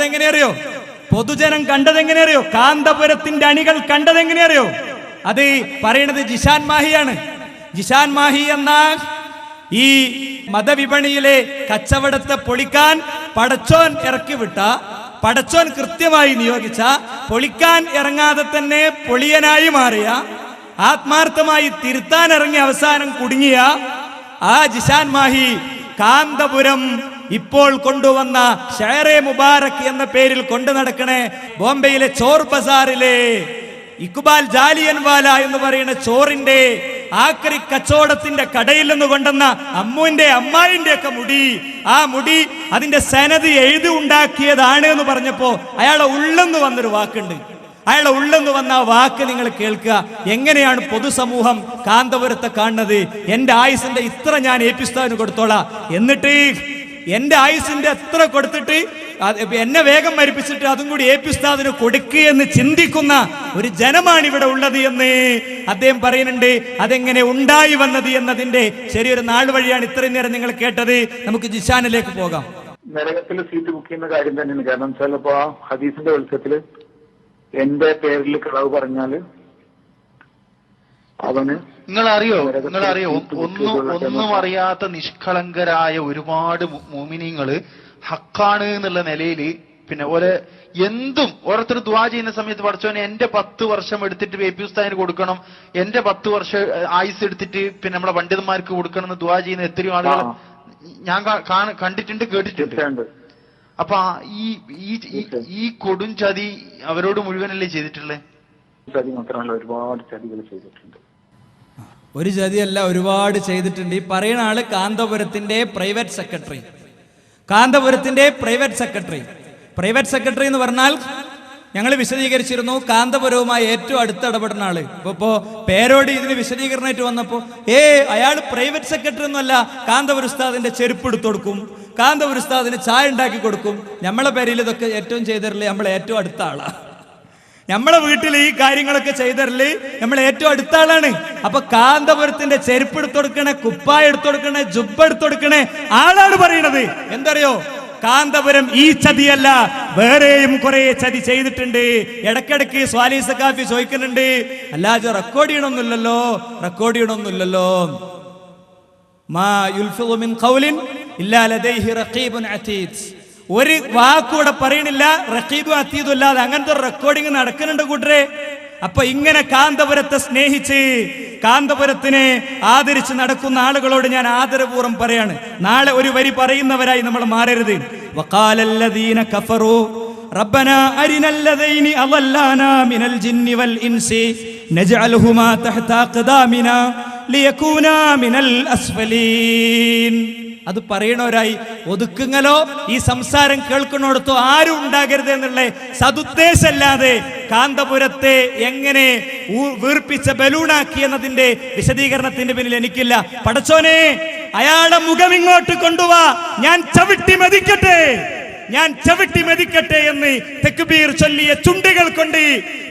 കണ്ടതെങ്ങനെ അറിയോ? പൊതുജനം കണ്ടതെങ്ങനെ അറിയോ? കാന്തപുരത്തിന്റെ അണികൾ കണ്ടതെങ്ങനെ അറിയോ? അത് പറയണത് ജിഷാൻ മാഹിയാണ്. ജിഷാൻ മാഹി എന്ന ഈ മതവിപണിയിലെ കച്ചവടത്തെ പൊളിക്കാൻ പടച്ചോൻ ഇറക്കി വിട്ട, പടച്ചോൻ കൃത്യമായി നിയോഗിച്ച, പൊളിക്കാൻ ഇറങ്ങാതെ തന്നെ പൊളിയനായി മാറിയ, ആത്മാർത്ഥമായി തിരുത്താൻ ഇറങ്ങി അവസാനം കുടുങ്ങിയ ആ ജിഷാൻ മാഹി കാന്തപുരം ഇപ്പോൾ കൊണ്ടുവന്ന ഷെയറെ മുബാറക് എന്ന പേരിൽ കൊണ്ടു നടക്കണേ ബോംബെയിലെ ചോർ ബസാറിലെ ഇക്ബാൽ ജാലിയൻവാല എന്ന് പറയുന്ന ചോറിന്റെ ആക്രി കച്ചവടത്തിന്റെ കടയിൽ നിന്ന് കൊണ്ടുവന്ന അമ്മുവിന്റെ അമ്മായിന്റെ ഒക്കെ മുടി, ആ മുടി അതിന്റെ സനത് എഴുതി ഉണ്ടാക്കിയതാണ് എന്ന് പറഞ്ഞപ്പോ അയാളെ ഉള്ളെന്ന് വന്നൊരു വാക്കുണ്ട്. അയാളുടെ ഉള്ളെന്ന് വന്ന ആ വാക്ക് നിങ്ങൾ കേൾക്കുക. എങ്ങനെയാണ് പൊതുസമൂഹം കാന്തപുരത്തെ കാണുന്നത്? എന്റെ ആയുസിന്റെ ഇത്ര ഞാൻ ഏപ്പിസ്താവിന് കൊടുത്തോളാം, എന്നിട്ട് എന്റെ ആയുസിന്റെ എത്ര കൊടുത്തിട്ട് എന്നെ വേഗം മരിപ്പിച്ചിട്ട് അതും കൂടി ഏപ്പിസ്താദിന് കൊടുക്കുകയെന്ന് ചിന്തിക്കുന്ന ഒരു ജനമാണ് ഇവിടെ ഉള്ളത് എന്ന് അദ്ദേഹം പറയുന്നുണ്ട്. അതെങ്ങനെ ഉണ്ടായി വന്നത് എന്നതിന്റെ ചെറിയൊരു നാൾ വഴിയാണ് ഇത്രയും നേരം നിങ്ങൾ കേട്ടത്. നമുക്ക് ജിഷാനിലേക്ക് പോകാം. നരകത്തിൽ സീറ്റ് ബുക്ക് ചെയ്യുന്ന കാര്യം തന്നെയാണ്. കാരണം ചിലപ്പോ ഹദീസിന്റെ വെളിച്ചത്തില് എന്റെ പേരിൽ കളവ് പറഞ്ഞാല് അവന് നിങ്ങളറിയോ ഒന്നും അറിയാത്ത നിഷ്കളങ്കരായ ഒരുപാട് മുഅ്മിനീങ്ങള് ഹക്കാണ് എന്നുള്ള നിലയിൽ പിന്നെ എന്തും ഓരോരുത്തർ ദുആ ചെയ്യുന്ന സമയത്ത് പഠിച്ചോനെ എന്റെ 10 വർഷം എടുത്തിട്ട് എപി ഉസ്താദിന് കൊടുക്കണം, എന്റെ 10 വർഷം ആയുസ് എടുത്തിട്ട് പിന്നെ നമ്മുടെ പണ്ഡിതന്മാർക്ക് കൊടുക്കണം എന്ന് ദുആ ചെയ്യുന്ന എത്രയോ ആളുകൾ ഞാൻ കണ്ടിട്ടുണ്ട്, കേട്ടിട്ടുണ്ട്. അപ്പൊ ഈ കൊടും ചതി അവരോട് മുഴുവനല്ലേ ചെയ്തിട്ടുള്ളത്? ചതി മാത്രമല്ല, ഒരുപാട് ചതികൾ ചെയ്തിട്ടുണ്ട്. ഒരു ചതിയല്ല, ഒരുപാട് ചെയ്തിട്ടുണ്ട്. ഈ പറയുന്ന ആള് കാന്തപുരത്തിന്റെ പ്രൈവറ്റ് സെക്രട്ടറി. കാന്തപുരത്തിന്റെ പ്രൈവറ്റ് സെക്രട്ടറി എന്ന് പറഞ്ഞാൽ ഞങ്ങൾ വിശദീകരിച്ചിരുന്നു, കാന്തപുരവുമായി ഏറ്റവും അടുത്ത് ഇടപെടുന്ന ആള്. ഇപ്പോ പേരോട് ഇതിന് വിശദീകരണമായിട്ട് വന്നപ്പോ അയാൾ പ്രൈവറ്റ് സെക്രട്ടറി ഒന്നുമല്ല, കാന്തപുര ഉസ്താദിന്റെ ചെരുപ്പ് എടുത്തു കൊടുക്കും, കാന്തപുര ഉസ്താദിന് ചായ ഉണ്ടാക്കി കൊടുക്കും. നമ്മളെ പേരിൽ ഇതൊക്കെ ഏറ്റവും ചെയ്തരല് നമ്മളെ ഏറ്റവും അടുത്ത ആളാ. നമ്മളെ വീട്ടിൽ ഈ കാര്യങ്ങളൊക്കെ ചെയ്തരല് നമ്മളെ ഏറ്റവും അടുത്ത ആളാണ്. അപ്പൊ കാന്തപുരത്തിന്റെ ചെരുപ്പ് എടുത്തു കൊടുക്കണേ, കുപ്പായ എടുത്തു കൊടുക്കണേ, ജുബ്ബ എടുത്തു കൊടുക്കണേ ആളാണ് പറയണത്. എന്തറിയോ? കാന്തപുരം ഈ ചതിയല്ല, വേറെയും കുറെ ചതി ചെയ്തിട്ടുണ്ട്. ഇടക്കിടക്ക് സ്വാലി സഖാഫി ചോദിക്കുന്നുണ്ട്, അല്ലാതെ റെക്കോർഡ് ചെയ്യണമൊന്നുമില്ലല്ലോ. മാ യുൽഫിദു മിൻ ഖൗലിൻ ഇല്ലാ ലദൈഹി റഖീബുൻ അതീദ്. ഒരു വാക്കൂടെ പറയണില്ല, റഖീബും അതീദും അല്ലാതെ. അങ്ങനത്തെ ഒരു റെക്കോർഡിംഗ് നടക്കുന്നുണ്ട് കൂട്ടരെ. അപ്പൊ ഇങ്ങനെ കാന്തപുരത്തെ സ്നേഹിച്ച് കാന്തപുരത്തിനെ ആദരിച്ച് നടക്കുന്ന ആളുകളോട് ഞാൻ ആദരപൂർവ്വം പറയാണ്, നാളെ ഒരു വരി പറയുന്നവരായി നമ്മൾ മാറരുത്. വഖാലല്ലദീന കഫറൂ റബ്ബനാ അരിനല്ലദൈനി അളല്ലാനാ മിനൽ ജിന്നി വൽ ഇൻസി നജ്അൽഹുമാ തഹ്ത അഖ്ദാമിനാ ലിയകൂനാ മിനൽ അസ്ഫലീൻ. അത് പറയണവരായി ഒതുക്കുങ്ങലോ ഈ സംസാരം കേൾക്കുന്നിടത്തോ ആരും ഉണ്ടാകരുത് എന്നുള്ള സതുദ്ദേശമല്ലാതെ കാന്തപുരത്തെ എങ്ങനെ വീർപ്പിച്ച ബലൂണാക്കി എന്നതിന്റെ വിശദീകരണത്തിന്റെ പിന്നിൽ എനിക്കില്ല. പടച്ചോനെ, അയാളുടെ മുഖം ഇങ്ങോട്ട് കൊണ്ടുവാ, ഞാൻ ചവിട്ടി മെതിക്കട്ടെ എന്ന് തക്ബീർ ചൊല്ലിയ ചുണ്ടുകൾ കൊണ്ട്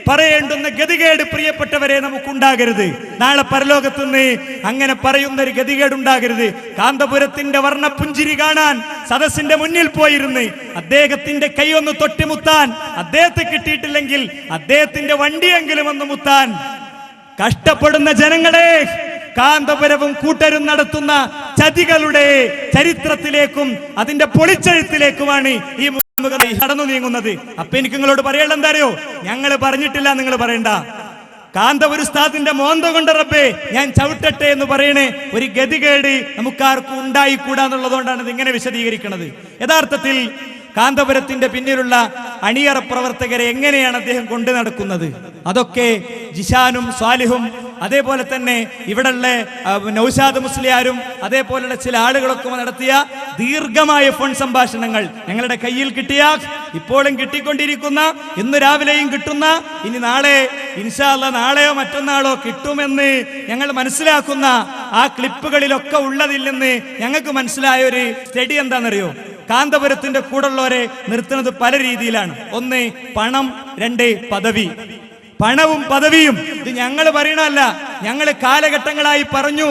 പറയേണ്ടുന്ന ഗതികേട് പ്രിയപ്പെട്ടവരെ നമുക്കുണ്ടാകരുത്. നാളെ പരലോകത്തുനിന്ന് അങ്ങനെ പറയുന്ന ഒരു ഗതികേടുണ്ടാകരുത്. കാന്തപുരത്തിന്റെ വർണ്ണപുഞ്ചിരി കാണാൻ സദസ്സിന്റെ മുന്നിൽ പോയിരുന്ന് അദ്ദേഹത്തിന്റെ കൈയൊന്ന് തൊട്ടിമുത്താൻ, അദ്ദേഹത്തെ കിട്ടിയിട്ടില്ലെങ്കിൽ അദ്ദേഹത്തിന്റെ വണ്ടിയെങ്കിലും ഒന്ന് മുത്താൻ കഷ്ടപ്പെടുന്ന ജനങ്ങളെ കാന്തപുരവും കൂട്ടരും നടത്തുന്ന ചതികളുടെ ചരിത്രത്തിലേക്കും അതിന്റെ പൊളിച്ചെഴുത്തിലേക്കുമാണ് ഈ കടന്നു നീങ്ങുന്നത്. അപ്പൊ എനിക്ക് നിങ്ങളോട് പറയണ്ട എന്താ അറിയോ? ഞങ്ങൾ പറഞ്ഞിട്ടില്ല, നിങ്ങൾ പറയണ്ട. കാന്തപുര ഉസ്താദിന്റെ മോന്ത കൊണ്ട് റബ്ബേ ഞാൻ ചവിട്ടട്ടെ എന്ന് പറയണേ ഒരു ഗതികേട് നമുക്കാർക്കും ഉണ്ടായിക്കൂടാന്നുള്ളതുകൊണ്ടാണ് ഇത് ഇങ്ങനെ വിശദീകരിക്കുന്നത്. യഥാർത്ഥത്തിൽ കാന്തപുരത്തിന്റെ പിന്നിലുള്ള അണിയറ പ്രവർത്തകരെ എങ്ങനെയാണ് അദ്ദേഹം കൊണ്ടു നടക്കുന്നത്? അതൊക്കെ ജിഷാനും സ്വാലിഹും അതേപോലെ തന്നെ ഇവിടെയുള്ള നൗഷാദ് മുസ്ലിയാരും അതേപോലുള്ള ചില ആളുകളൊക്കെ നടത്തിയ ദീർഘമായ ഫോൺ സംഭാഷണങ്ങൾ ഞങ്ങളുടെ കയ്യിൽ കിട്ടിയ, ഇപ്പോഴും കിട്ടിക്കൊണ്ടിരിക്കുന്ന, ഇന്ന് രാവിലെയും കിട്ടുന്ന, ഇനി നാളെ ഇൻഷാ അല്ലാഹ് നാളെയോ മറ്റന്നാളോ കിട്ടുമെന്ന് ഞങ്ങൾ മനസ്സിലാക്കുന്ന ആ ക്ലിപ്പുകളിലൊക്കെ ഉള്ളതിൽ നിന്ന് ഞങ്ങൾക്ക് മനസ്സിലായ ഒരു സ്റ്റഡി എന്താണെന്നറിയോ? കാന്തപുരത്തിന്റെ കൂടെയുള്ളവരെ നിർത്തുന്നത് പല രീതിയിലാണ്. ഒന്ന് പണം, രണ്ട് പദവി. പണവും പദവിയും ഇത് ഞങ്ങൾ പറയണല്ല, ഞങ്ങൾ കാലഘട്ടങ്ങളായി പറഞ്ഞു.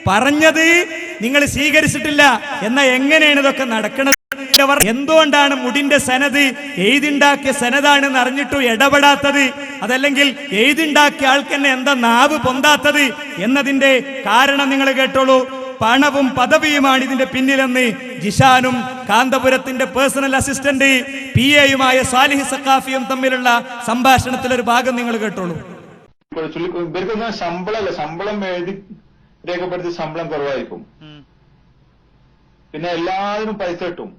പറഞ്ഞത് നിങ്ങൾ സ്വീകരിച്ചിട്ടില്ല. എന്നാ എങ്ങനെയാണ് ഇതൊക്കെ നടക്കണത്? എന്തുകൊണ്ടാണ് മുടിന്റെ സനത് എഴുതിണ്ടാക്കിയ സനതാണെന്ന് അറിഞ്ഞിട്ടും ഇടപെടാത്തത്? അതല്ലെങ്കിൽ എഴുതിണ്ടാക്കിയ ആൾക്ക് തന്നെ എന്താ നാവ് പൊന്താത്തത് എന്നതിന്റെ കാരണം നിങ്ങൾ കേട്ടോളൂ. പണവും പദവിയുമാണ് ഇതിന്റെ പിന്നിലെന്ന് ജിഷാനും കാന്തപുരത്തിന്റെ പേഴ്സണൽ അസിസ്റ്റന്റ് PA-യുമായ സാലിഹ് സഖാഫിയും തമ്മിലുള്ള സംഭാഷണത്തിലൊരു ഭാഗം നിങ്ങൾ കേട്ടോളൂ. ഇവർക്കൊന്നും ശമ്പളമല്ല, ശമ്പളം എഴുതി രേഖപ്പെടുത്തി ശമ്പളം കുറവായിരിക്കും. പിന്നെ എല്ലാത്തിനും പൈസ കിട്ടും.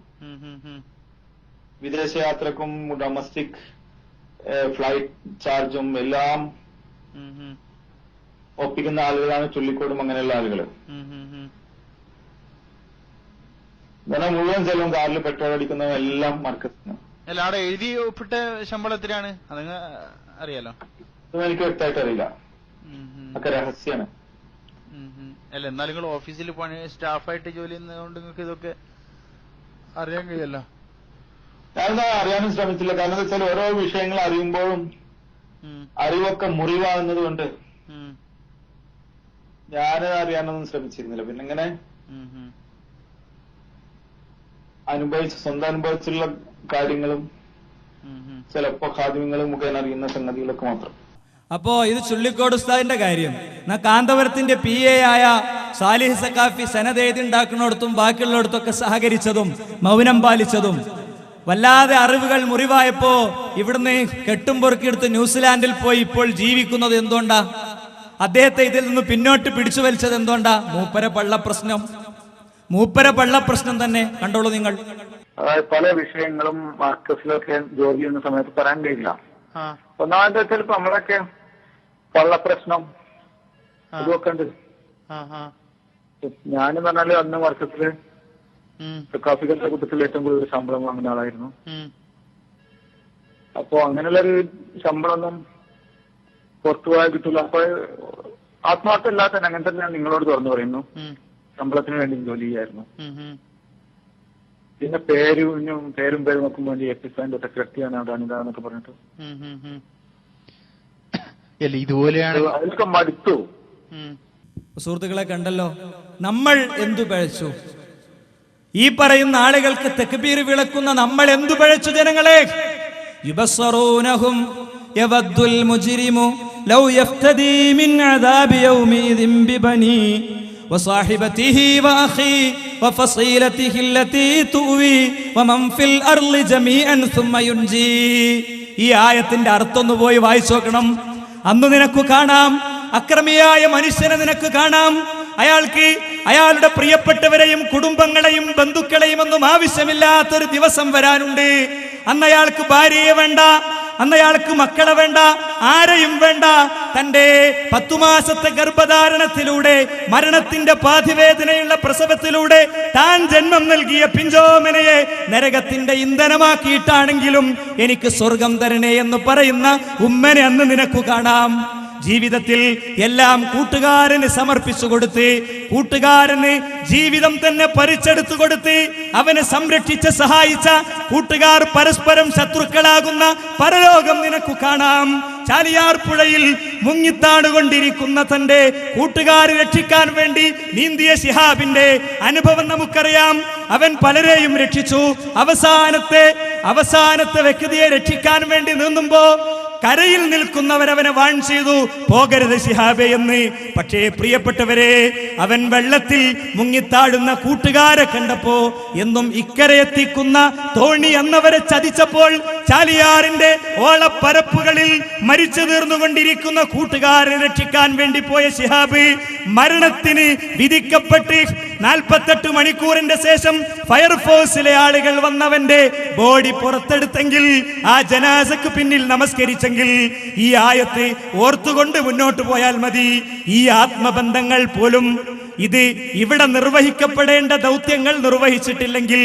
വിദേശയാത്രക്കും ഡൊമസ്റ്റിക് ഫ്ലൈറ്റ് ചാർജും എല്ലാം ഒപ്പിക്കുന്ന ആളുകളാണ് ചുള്ളിക്കോടും അങ്ങനെയുള്ള ആളുകള്. മുഴുവൻ ചെലവും കാറിൽ പെട്രോൾ അടിക്കുന്നതും എല്ലാം മാർക്കറ്റിന്. അല്ല, അവിടെ എഴുതി ഒപ്പിട്ട ശമ്പളം എത്രയാണ് അതങ്ങ് അറിയാലോ? ഇതൊന്നും എനിക്ക് വ്യക്തമായിട്ട് അറിയില്ല, ഒക്കെ രഹസ്യമാണ്. അല്ല, എന്നാലും നിങ്ങൾ ഓഫീസിൽ പണി സ്റ്റാഫായിട്ട് ജോലി ചെയ്യുന്നതുകൊണ്ട് നിങ്ങൾക്ക് ഇതൊക്കെ അറിയാൻ കഴിയല്ലോ. ഞാനൊന്നും അറിയാനും ശ്രമിച്ചില്ല. കാരണം എന്താ വെച്ചാൽ ഓരോ വിഷയങ്ങൾ അറിയുമ്പോഴും അറിവൊക്കെ മുറിവാകുന്നത് കൊണ്ട് ഞാൻ അറിയാനൊന്നും ശ്രമിച്ചിരുന്നില്ല. പിന്നെ ഇങ്ങനെ സ്വന്തം അനുഭവിച്ചുള്ള കാര്യങ്ങളും ചിലപ്പോ ഖാദിമ്യങ്ങളും മുഖേന അറിയുന്ന സംഗതികളൊക്കെ മാത്രം. അപ്പോ ഇത് ചുള്ളിക്കോട് ഉസ്താദിന്റെ കാര്യം. കാന്തപുരത്തിന്റെ PA-യായ സാലിഹ് സഖാഫി സനത് എഴുതിണ്ടാക്കുന്നിടത്തും ബാക്കിയുള്ളിടത്തൊക്കെ സഹകരിച്ചതും മൗനം പാലിച്ചതും വല്ലാതെ അറിവുകൾ മുറിവായപ്പോ ഇവിടുന്ന് കെട്ടും പൊറുക്കിയെടുത്ത് ന്യൂസിലാൻഡിൽ പോയി ഇപ്പോൾ ജീവിക്കുന്നത് എന്തുകൊണ്ടാ? അദ്ദേഹത്തെ ഇതിൽ നിന്ന് പിന്നോട്ട് പിടിച്ചു വലിച്ചത് എന്തുകൊണ്ടാ? മൂപ്പര പള്ള പ്രശ്നം തന്നെ. കണ്ടോളൂ നിങ്ങൾ. അതായത് പല വിഷയങ്ങളും മാർക്കസിലൊക്കെ ജോലി ചെയ്യുന്ന സമയത്ത് പറയാൻ കഴിയില്ല. ഒന്നാമത്തെ ചിലപ്പോ നമ്മളൊക്കെ പള്ളപ്രശ്നം ഇതൊക്കെ ഉണ്ട്. ഞാനെന്ന് പറഞ്ഞാല് അന്ന് വർഷത്തില് കാഫികളുടെ കൂട്ടത്തിൽ ഏറ്റവും കൂടുതൽ ശമ്പളം വാങ്ങുന്ന ആളായിരുന്നു. അപ്പൊ അങ്ങനെയുള്ളൊരു ശമ്പളമൊന്നും പുറത്തു പോയാൽ കിട്ടില്ല. അപ്പൊ ആത്മാർത്ഥം ഇല്ലാത്ത അങ്ങനെ തന്നെ ഞാൻ നിങ്ങളോട് തുറന്നു പറയുന്നു, ശമ്പളത്തിന് വേണ്ടി ജോലി ചെയ്യായിരുന്നു. പിന്നെ പേരും നോക്കും വേണ്ടി എപ്പിസാൻഡ് സെക്രട്ടറിയാണ് അതാണിതാന്നൊക്കെ പറഞ്ഞിട്ട് ഇതുപോലെയാണ് അതിലൊക്കെ മടുത്തു. സുഹൃത്തുക്കളെ കണ്ടല്ലോ, നമ്മൾ എന്തു പഴച്ചു? ഈ പറയുന്ന ആളുകൾക്ക് തക്ബീർ വിളക്കുന്ന നമ്മൾ എന്തു പഴച്ചു? ജനങ്ങളെ, യുബസ്സറൂനഹും യവദ്ദുൽ മുജ്രിമു ലൗ യഫ്തദി മിൻ അദാബി യൗമിദിൻ ബിബനി വസാഹിബതിഹി വഅഖി വഫസീലതിഹി അല്ലതി തുവി വമൻ ഫിൽ അർളി ജമീഅൻ സുമ്മ യുൻജി. ഈ ആയത്തിന്റെ അർത്ഥം ഒന്ന് പോയി വായിച്ചു നോക്കണം. അന്ന് നിനക്ക് കാണാം, അക്രമിയായ മനുഷ്യനെ നിനക്ക് കാണാം. അയാൾക്ക് അയാളുടെ പ്രിയപ്പെട്ടവരെയും കുടുംബങ്ങളെയും ബന്ധുക്കളെയും ഒന്നും ആവശ്യമില്ലാത്തൊരു ദിവസം വരാനുണ്ട്. അന്ന് അയാൾക്ക് ഭാര്യയെ വേണ്ട, അന്ന് അയാൾക്ക് മക്കളെ വേണ്ട, ആരെയും വേണ്ട. തന്റെ 10 മാസത്തെ ഗർഭധാരണത്തിലൂടെ മരണത്തിന്റെ പാതിവേദനയുള്ള പ്രസവത്തിലൂടെ താൻ ജന്മം നൽകിയ പിഞ്ചോമനയെ നരകത്തിന്റെ ഇന്ധനമാക്കിയിട്ടാണെങ്കിലും എനിക്ക് സ്വർഗം തരണേ എന്ന് പറയുന്ന ഉമ്മനെ അന്ന് നിനക്ക് കാണാം. ജീവിതത്തിൽ എല്ലാം കൂട്ടുകാരന് സമർപ്പിച്ചു കൊടുത്ത്, കൂട്ടുകാരന് ജീവിതം തന്നെ പരിച്ചെടുത്തു കൊടുത്ത് അവനെ സംരക്ഷിച്ച് സഹായിച്ച കൂട്ടുകാർ പരസ്പരം ശത്രുക്കളാകുന്ന പരലോകം നിനക്ക് കാണാം. ചാലിയാർ പുഴയിൽ മുങ്ങിത്താടുകൊണ്ടിരിക്കുന്ന തന്റെ കൂട്ടുകാരെ രക്ഷിക്കാൻ വേണ്ടി നീന്തിയ ശിഹാബിന്റെ അനുഭവം നമുക്കറിയാം. അവൻ പലരെയും രക്ഷിച്ചു. അവസാനത്തെ വ്യക്തിയെ രക്ഷിക്കാൻ വേണ്ടി നീന്തുമ്പോ കരയിൽ നിൽക്കുന്നവരവനെ വാൺ ചെയ്തു, പോകരുത് ശിഹാബെ എന്ന്. പക്ഷേ പ്രിയപ്പെട്ടവരെ, അവൻ വെള്ളത്തിൽ മുങ്ങിത്താടുന്ന കൂട്ടുകാരെ കണ്ടപ്പോ എന്നും ഇക്കരയെത്തിക്കുന്ന തോണി എന്നവരെ ചതിച്ചപ്പോൾ ചാലിയാറിന്റെ ഓളപ്പരപ്പുകളിൽ മരിച്ചു തീർന്നുകൊണ്ടിരിക്കുന്ന കൂട്ടുകാരെ രക്ഷിക്കാൻ വേണ്ടി പോയ ശിഹാബ് മരണത്തിന് വിധിക്കപ്പെട്ട് 48 മണിക്കൂറിന്റെ ശേഷം ഫയർഫോഴ്സിലെ ആളുകൾ വന്നവന്റെ ബോഡി പുറത്തെടുത്തെങ്കിൽ, ആ ജനാസക്ക് പിന്നിൽ നമസ്കരിച്ചെങ്കിൽ, ഈ ആയത്ത് ഓർത്തുകൊണ്ട് മുന്നോട്ട് പോയാൽ മതി. ഈ ആത്മബന്ധങ്ങൾ പോലും ഇവിടെ നിർവഹിക്കപ്പെടേണ്ട ദൗത്യങ്ങൾ നിർവഹിച്ചിട്ടില്ലെങ്കിൽ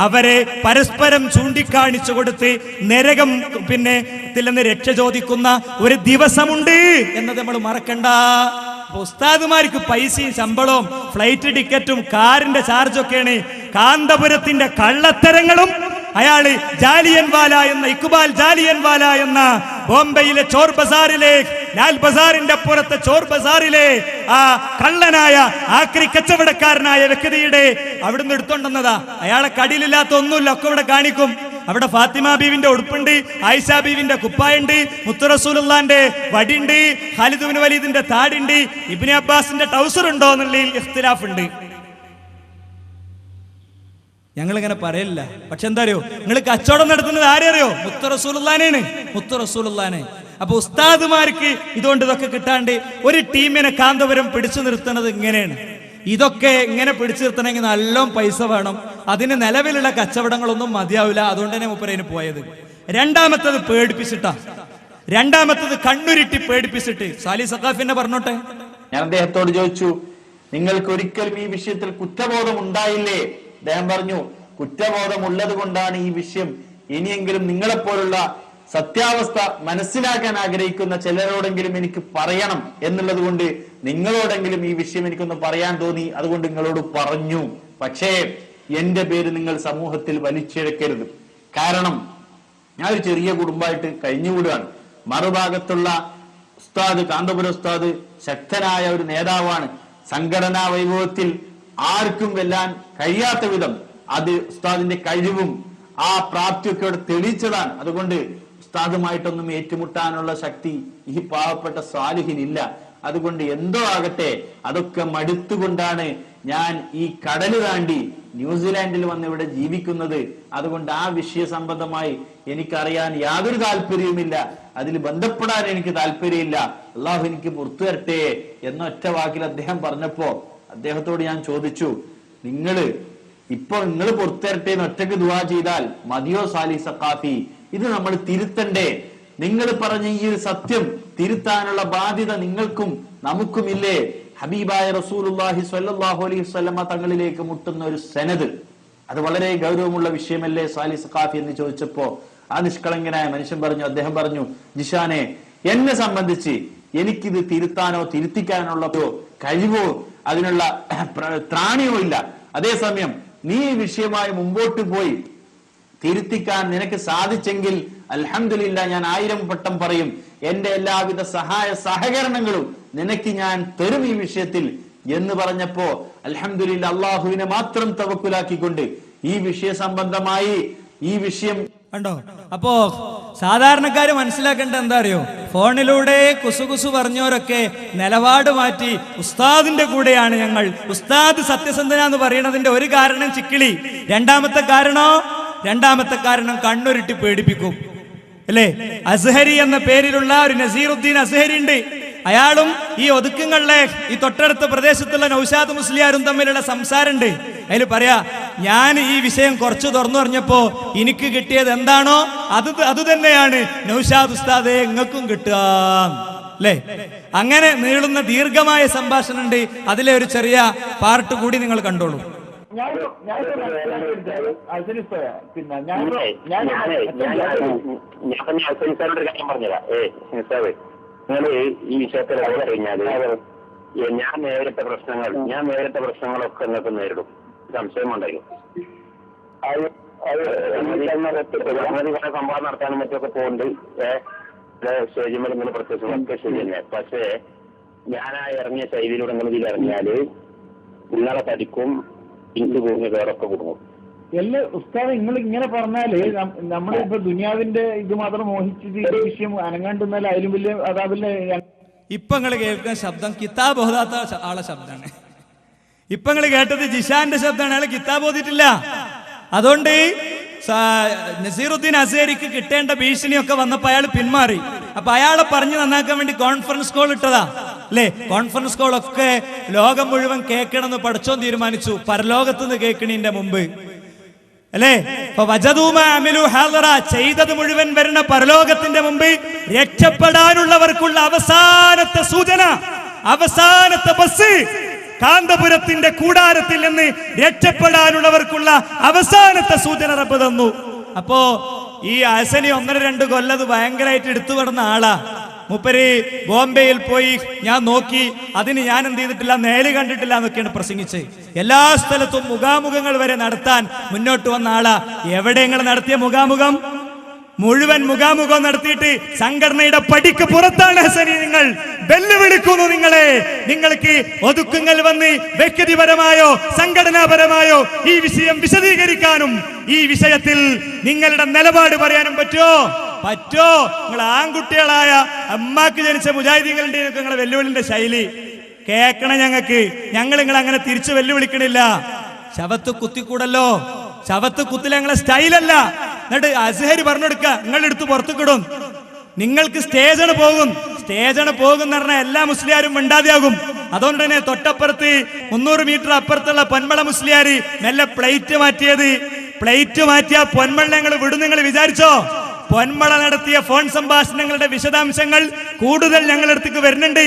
അവരെ പരസ്പരം ചൂണ്ടിക്കാണിച്ചു കൊടുത്ത് നരകം നിന്ന് രക്ഷ ചോദിക്കുന്ന ഒരു ദിവസമുണ്ട് എന്നത് നമ്മൾ മറക്കണ്ട. ഉസ്താദുമാർക്ക് പൈസയും ശമ്പളവും ഫ്ലൈറ്റ് ടിക്കറ്റും കാറിന്റെ ചാർജൊക്കെയാണ്. കാന്തപുരത്തിന്റെ കള്ളത്തരങ്ങളും ഇക്ബാൽ ജാലിയൻവാല എന്ന ബോംബെയിലെ ചോർ ബസാറിലെ ലാൽ ബസാറിന്റെ അപ്പുറത്തെ ചോർ ബസാറിലെ ആ കള്ളനായ ആക്രി കച്ചവടക്കാരനായ വ്യക്തിയുടെ അവിടുന്ന് എടുത്തോണ്ടെന്നതാ. അയാളെ കടിയിലില്ലാത്ത ഒന്നുമില്ല, ഒക്കെ ഇവിടെ കാണിക്കും. അവിടെ ഫാത്തിമ ബീവിന്റെ ഉടുപ്പുണ്ട്, ആയിഷ ബീവിന്റെ കുപ്പായുണ്ട്, മുത്തു റസൂലുള്ളാന്റെ വടിയുണ്ട്, ഖാലിദ് ഇബ്നു വലീദിന്റെ താടിണ്ട്, ഇബ്നു അബ്ബാസിന്റെ ടൗസർ ഉണ്ടോ എന്നുള്ളതിൽ ഇഖ്തിലാഫ് ഉണ്ട്. ഞങ്ങളിങ്ങനെ പറയില്ല. പക്ഷെ എന്താ അറിയോ, നിങ്ങൾ കച്ചവടം നടത്തുന്നത് ആരെയറിയോ? മുത്തു റസൂലുള്ളാനെയാണ്, മുത്തു റസൂലുള്ളാനെ. അപ്പൊ ഉസ്താദുമാർക്ക് ഇതുകൊണ്ട് ഇതൊക്കെ കിട്ടാണ്ട് ഒരു ടീമിനെ കാന്തപുരം പിടിച്ചു നിർത്തുന്നത് ഇങ്ങനെയാണ്. ഇതൊക്കെ ഇങ്ങനെ പിടിച്ചു നിർത്തണമെങ്കിൽ നല്ലോണം പൈസ വേണം. അതിന് നിലവിലുള്ള കച്ചവടങ്ങളൊന്നും മതിയാവില്ല. അതുകൊണ്ട് തന്നെ മൂപ്പരേന് പോയത്. രണ്ടാമത്തത് പേടിപ്പിച്ചിട്ടാ, രണ്ടാമത്തത് കണ്ണുരുട്ടി പേടിപ്പിച്ചിട്ട്. സാലി സഖാഫിനെ പറഞ്ഞോട്ടെ. ഞാൻ അദ്ദേഹത്തോട് ചോദിച്ചു, നിങ്ങൾക്ക് ഒരിക്കലും ഈ വിഷയത്തിൽ കുറ്റബോധം ഉണ്ടായില്ലേ? അദ്ദേഹം പറഞ്ഞു, കുറ്റബോധം ഉള്ളത് കൊണ്ടാണ് ഈ വിഷയം ഇനിയെങ്കിലും നിങ്ങളെപ്പോലുള്ള സത്യാവസ്ഥ മനസ്സിലാക്കാൻ ആഗ്രഹിക്കുന്ന ചിലരോടെങ്കിലും എനിക്ക് പറയണം എന്നുള്ളത് കൊണ്ട് നിങ്ങളോടെങ്കിലും ഈ വിഷയം എനിക്കൊന്ന് പറയാൻ തോന്നി, അതുകൊണ്ട് നിങ്ങളോട് പറഞ്ഞു. പക്ഷേ എന്റെ പേര് നിങ്ങൾ സമൂഹത്തിൽ വലിച്ചിഴക്കരുത്. കാരണം ഞാൻ ഒരു ചെറിയ കുടുംബമായിട്ട് കഴിഞ്ഞുകൂടുകയാണ്. മറുഭാഗത്തുള്ള ഉസ്താദ്, കാന്തപുരം ഉസ്താദ് ശക്തനായ ഒരു നേതാവാണ്. സംഘടനാ വൈഭവത്തിൽ ആർക്കും വെല്ലാൻ കഴിയാത്ത വിധം അത് ഉസ്താദിന്റെ കഴിവും ആ പ്രാപ്തിയൊക്കെ അവിടെ തെളിയിച്ചതാണ്. അതുകൊണ്ട് ഉസ്താദുമായിട്ടൊന്നും ഏറ്റുമുട്ടാനുള്ള ശക്തി ഈ പാവപ്പെട്ട സാലിഹിനില്ല. അതുകൊണ്ട് എന്തോ ആകട്ടെ, അതൊക്കെ മടുത്തുകൊണ്ടാണ് ഞാൻ ഈ കടല് താണ്ടി ന്യൂസിലാൻഡിൽ വന്ന് ഇവിടെ ജീവിക്കുന്നത്. അതുകൊണ്ട് ആ വിഷയ സംബന്ധമായി എനിക്കറിയാൻ യാതൊരു താല്പര്യവുമില്ല, അതിൽ ബന്ധപ്പെടാൻ എനിക്ക് താല്പര്യമില്ല. അള്ളാഹു എനിക്ക് പുറത്തു തരട്ടെ എന്നൊറ്റ വാക്കിൽ അദ്ദേഹം പറഞ്ഞപ്പോ അദ്ദേഹത്തോട് ഞാൻ ചോദിച്ചു, നിങ്ങൾ പുറത്തു തരട്ടെ എന്ന് ഒറ്റക്ക് ദുആ ചെയ്താൽ മതിയോ സാലി സഖാഫി? ഇത് നമ്മൾ തിരുത്തണ്ടേ? നിങ്ങൾ പറഞ്ഞ ഈ ഒരു സത്യം തിരുത്താനുള്ള ബാധ്യത നിങ്ങൾക്കും നമുക്കുമില്ലേ? ഹബീബായ റസൂലുള്ളാഹി സ്വല്ലല്ലാഹു അലൈഹി വസല്ലമ തങ്ങളിലേക്ക് മുട്ടുന്ന ഒരു സനദ്, അത് വളരെ ഗൗരവമുള്ള വിഷയമല്ലേ സാലി സഖാഫി എന്ന് ചോദിച്ചപ്പോ ആ നിഷ്കളങ്കനായ മനുഷ്യൻ പറഞ്ഞു, അദ്ദേഹം പറഞ്ഞു, ജിഷാനെ, എന്നെ സംബന്ധിച്ച് എനിക്കിത് തിരുത്താനോ തിരുത്തിക്കാനുള്ളതോ കഴിവോ അതിനുള്ള ത്രാണിയോ ഇല്ല. അതേസമയം നീ ഈ വിഷയമായി മുമ്പോട്ട് പോയി തിരുത്തിക്കാൻ നിനക്ക് സാധിച്ചെങ്കിൽ അൽഹംദുലില്ലാ, ഞാൻ 1000 വട്ടം പറയും. എന്റെ എല്ലാവിധ സഹായ സഹകരണങ്ങളും നിനക്ക് ഞാൻ തരും ഈ വിഷയത്തിൽ എന്ന് പറഞ്ഞപ്പോ അൽഹംദുലില്ലാ, അള്ളാഹുവിനെ മാത്രം തവക്കുലാക്കിക്കൊണ്ട് ഈ വിഷയ സംബന്ധമായി ഈ വിഷയം കണ്ടോ. അപ്പോ സാധാരണക്കാര് മനസ്സിലാക്കേണ്ട എന്താ അറിയോ, ഫോണിലൂടെ കുസുകുസു പറഞ്ഞവരൊക്കെ നിലപാട് മാറ്റി ഉസ്താദിന്റെ കൂടെയാണ് ഞങ്ങൾ, ഉസ്താദ് സത്യസന്ധനാന്ന് പറയണതിന്റെ ഒരു കാരണം ചിക്കിളി. രണ്ടാമത്തെ കാരണം കണ്ണുരുട്ടി പേടിപ്പിക്കും അല്ലേ. അസ്ഹരി എന്ന പേരിലുള്ള ഒരു നസീറുദ്ദീൻ അസ്ഹരി ഉണ്ട്. അയാളും ഈ ഒതുക്കങ്ങളിലെ ഈ തൊട്ടടുത്ത പ്രദേശത്തുള്ള നൗഷാദ് മുസ്ലിയാരും തമ്മിലുള്ള സംസാരമുണ്ട്. അതിൽ പറയാ, ഞാൻ ഈ വിഷയം കുറച്ച് തുറന്നു പറഞ്ഞപ്പോ എനിക്ക് കിട്ടിയത് എന്താണോ അത് തന്നെയാണ് നൗഷാദ് ഉസ്താദെ നിങ്ങൾക്കും കിട്ടുക അല്ലേ. അങ്ങനെ നീളുന്ന ദീർഘമായ സംഭാഷണം ഉണ്ട്. അതിലെ ഒരു ചെറിയ പാർട്ട് കൂടി നിങ്ങൾ കണ്ടോളൂ. നിങ്ങൾ ഈ വിഷയത്തിൽ കഴിഞ്ഞാല് ഞാൻ നേരിട്ട പ്രശ്നങ്ങളൊക്കെ നിങ്ങൾക്ക് നേരിടും, സംശയമുണ്ടായിരുന്നു. സംവാദം നടത്താനും മറ്റൊക്കെ പോകുന്നുണ്ട്. സ്റ്റേജിന്മേൽ നിങ്ങൾ പ്രത്യക്ഷമൊക്കെ ശരി തന്നെ. പക്ഷേ ഞാൻ ആ ഇറങ്ങിയ ശൈലിയിലൂടെ നിങ്ങൾ ഇതിൽ ഇറങ്ങിയാല് നിങ്ങളെ തടിക്കും, എനിക്ക് പോകുന്ന പേരൊക്കെ കൊടുക്കും. എല്ലാ ഉസ്താദ് നിങ്ങൾ ഇങ്ങനെ പറഞ്ഞാല് നമ്മളിപ്പോ ദുനിയാവിന്റെ ഇത് മാത്രം മോഹിച്ചിട്ട് ഈ വിഷയം അനങ്ങാണ്ടെന്നാൽ അതിലും വലിയ അതാവില്ലേ. ഇപ്പൊ നിങ്ങൾ കേൾക്കുന്ന ശബ്ദം കിതാബ് ഓതാത്ത ആളെ ശബ്ദമാണ്. ഇപ്പൊ നിങ്ങൾ കേട്ടത് ജിഷാന്റെ ശബ്ദമാണ്. അയാൾ കിതാബ് ഓതിയിട്ടില്ല. അതുകൊണ്ട് നസീറുദ്ദീൻ അസ്ഹരിക്ക് കിട്ടേണ്ട ഭീഷണിയൊക്കെ വന്നപ്പോ അയാൾ പിന്മാറി. അപ്പൊ അയാളെ പറഞ്ഞു നന്നാക്കാൻ വേണ്ടി കോൺഫറൻസ് കോൾ ഇട്ടതാ അല്ലേ. കോൺഫറൻസ് കോൾ ഒക്കെ ലോകം മുഴുവൻ കേൾക്കണമെന്ന് പടച്ചോൻ തീരുമാനിച്ചു, പരലോകത്ത് നിന്ന് കേൾക്കണീന്റെ മുമ്പ് അല്ലേ. ചെയ്തത് മുഴുവൻ വരുന്ന പരലോകത്തിന്റെ മുമ്പ് രക്ഷപ്പെടാനുള്ളവർക്കുള്ള അവസാനത്തെ സൂചന, അവസാനത്തെ ബസ് കാന്തപുരത്തിന്റെ കൂടാരത്തിൽ നിന്ന് രക്ഷപ്പെടാനുള്ളവർക്കുള്ള അവസാനത്തെ സൂചന റബ്ബ് തന്നു. അപ്പോ ഈ അസനി 1-2 കൊല്ലത് ഭയങ്കരമായിട്ട് എടുത്തു നടന്ന ആളാ. മൂപ്പര് ബോംബെയിൽ പോയി ഞാൻ നോക്കി, അതിന് ഞാൻ എന്ത് ചെയ്തിട്ടില്ല, നേര് കണ്ടിട്ടില്ല എന്നൊക്കെയാണ് പ്രസംഗിച്ച്. എല്ലാ സ്ഥലത്തും മുഖാമുഖങ്ങൾ വരെ നടത്താൻ മുന്നോട്ട് വന്ന ആളാ. എവിടെ നിങ്ങൾ നടത്തിയ മുഖാമുഖം? മുഴുവൻ മുഖാമുഖം നടത്തിയിട്ട് സംഘടനയുടെ പടിക്ക് പുറത്താണ് ഹസനി നിങ്ങൾ. വെല്ലുവിളിക്കുന്നു നിങ്ങളെ. നിങ്ങൾക്ക് ഒതുക്കുങ്ങൾ വന്ന് വ്യക്തിപരമായോ സംഘടനാപരമായോ ഈ വിഷയം വിശദീകരിക്കാനും ഈ വിഷയത്തിൽ നിങ്ങളുടെ നിലപാട് പറയാനും പറ്റോ? നിങ്ങൾ ആൺകുട്ടികളായ അമ്മാക്ക് ജനിച്ച മുജാഹിദീങ്ങളുടെ നിങ്ങളെ വെല്ലുവിളിന്റെ ശൈലി കേൾക്കണം. ഞങ്ങൾ നിങ്ങൾ അങ്ങനെ തിരിച്ചു വെല്ലുവിളിക്കണില്ല. ശവത്ത് കുത്തിക്കൂടല്ലോ. ശവത്ത് കുത്തില ഞങ്ങളെ സ്റ്റൈലല്ല. എന്നിട്ട് അസ്ഹരി പറഞ്ഞെടുക്കുക, നിങ്ങൾ എടുത്ത് പുറത്തുക്കിടും. നിങ്ങൾക്ക് സ്റ്റേജാണ് പോകും എന്ന് പറഞ്ഞാൽ എല്ലാ മുസ്ലിയാരും മിണ്ടാതെയാകും. അതുകൊണ്ട് തന്നെ തൊട്ടപ്പുറത്ത് 300 മീറ്റർ അപ്പുറത്തുള്ള പൊന്മള മുസ്ലിയാര് മെല്ലെ പ്ലേറ്റ് മാറ്റിയ പൊന്മള ഞങ്ങൾ വിടും. നിങ്ങൾ വിചാരിച്ചോ? പൊന്മള നടത്തിയ ഫോൺ സംഭാഷണങ്ങളുടെ വിശദാംശങ്ങൾ കൂടുതൽ ഞങ്ങളടുത്തേക്ക് വരുന്നുണ്ട്.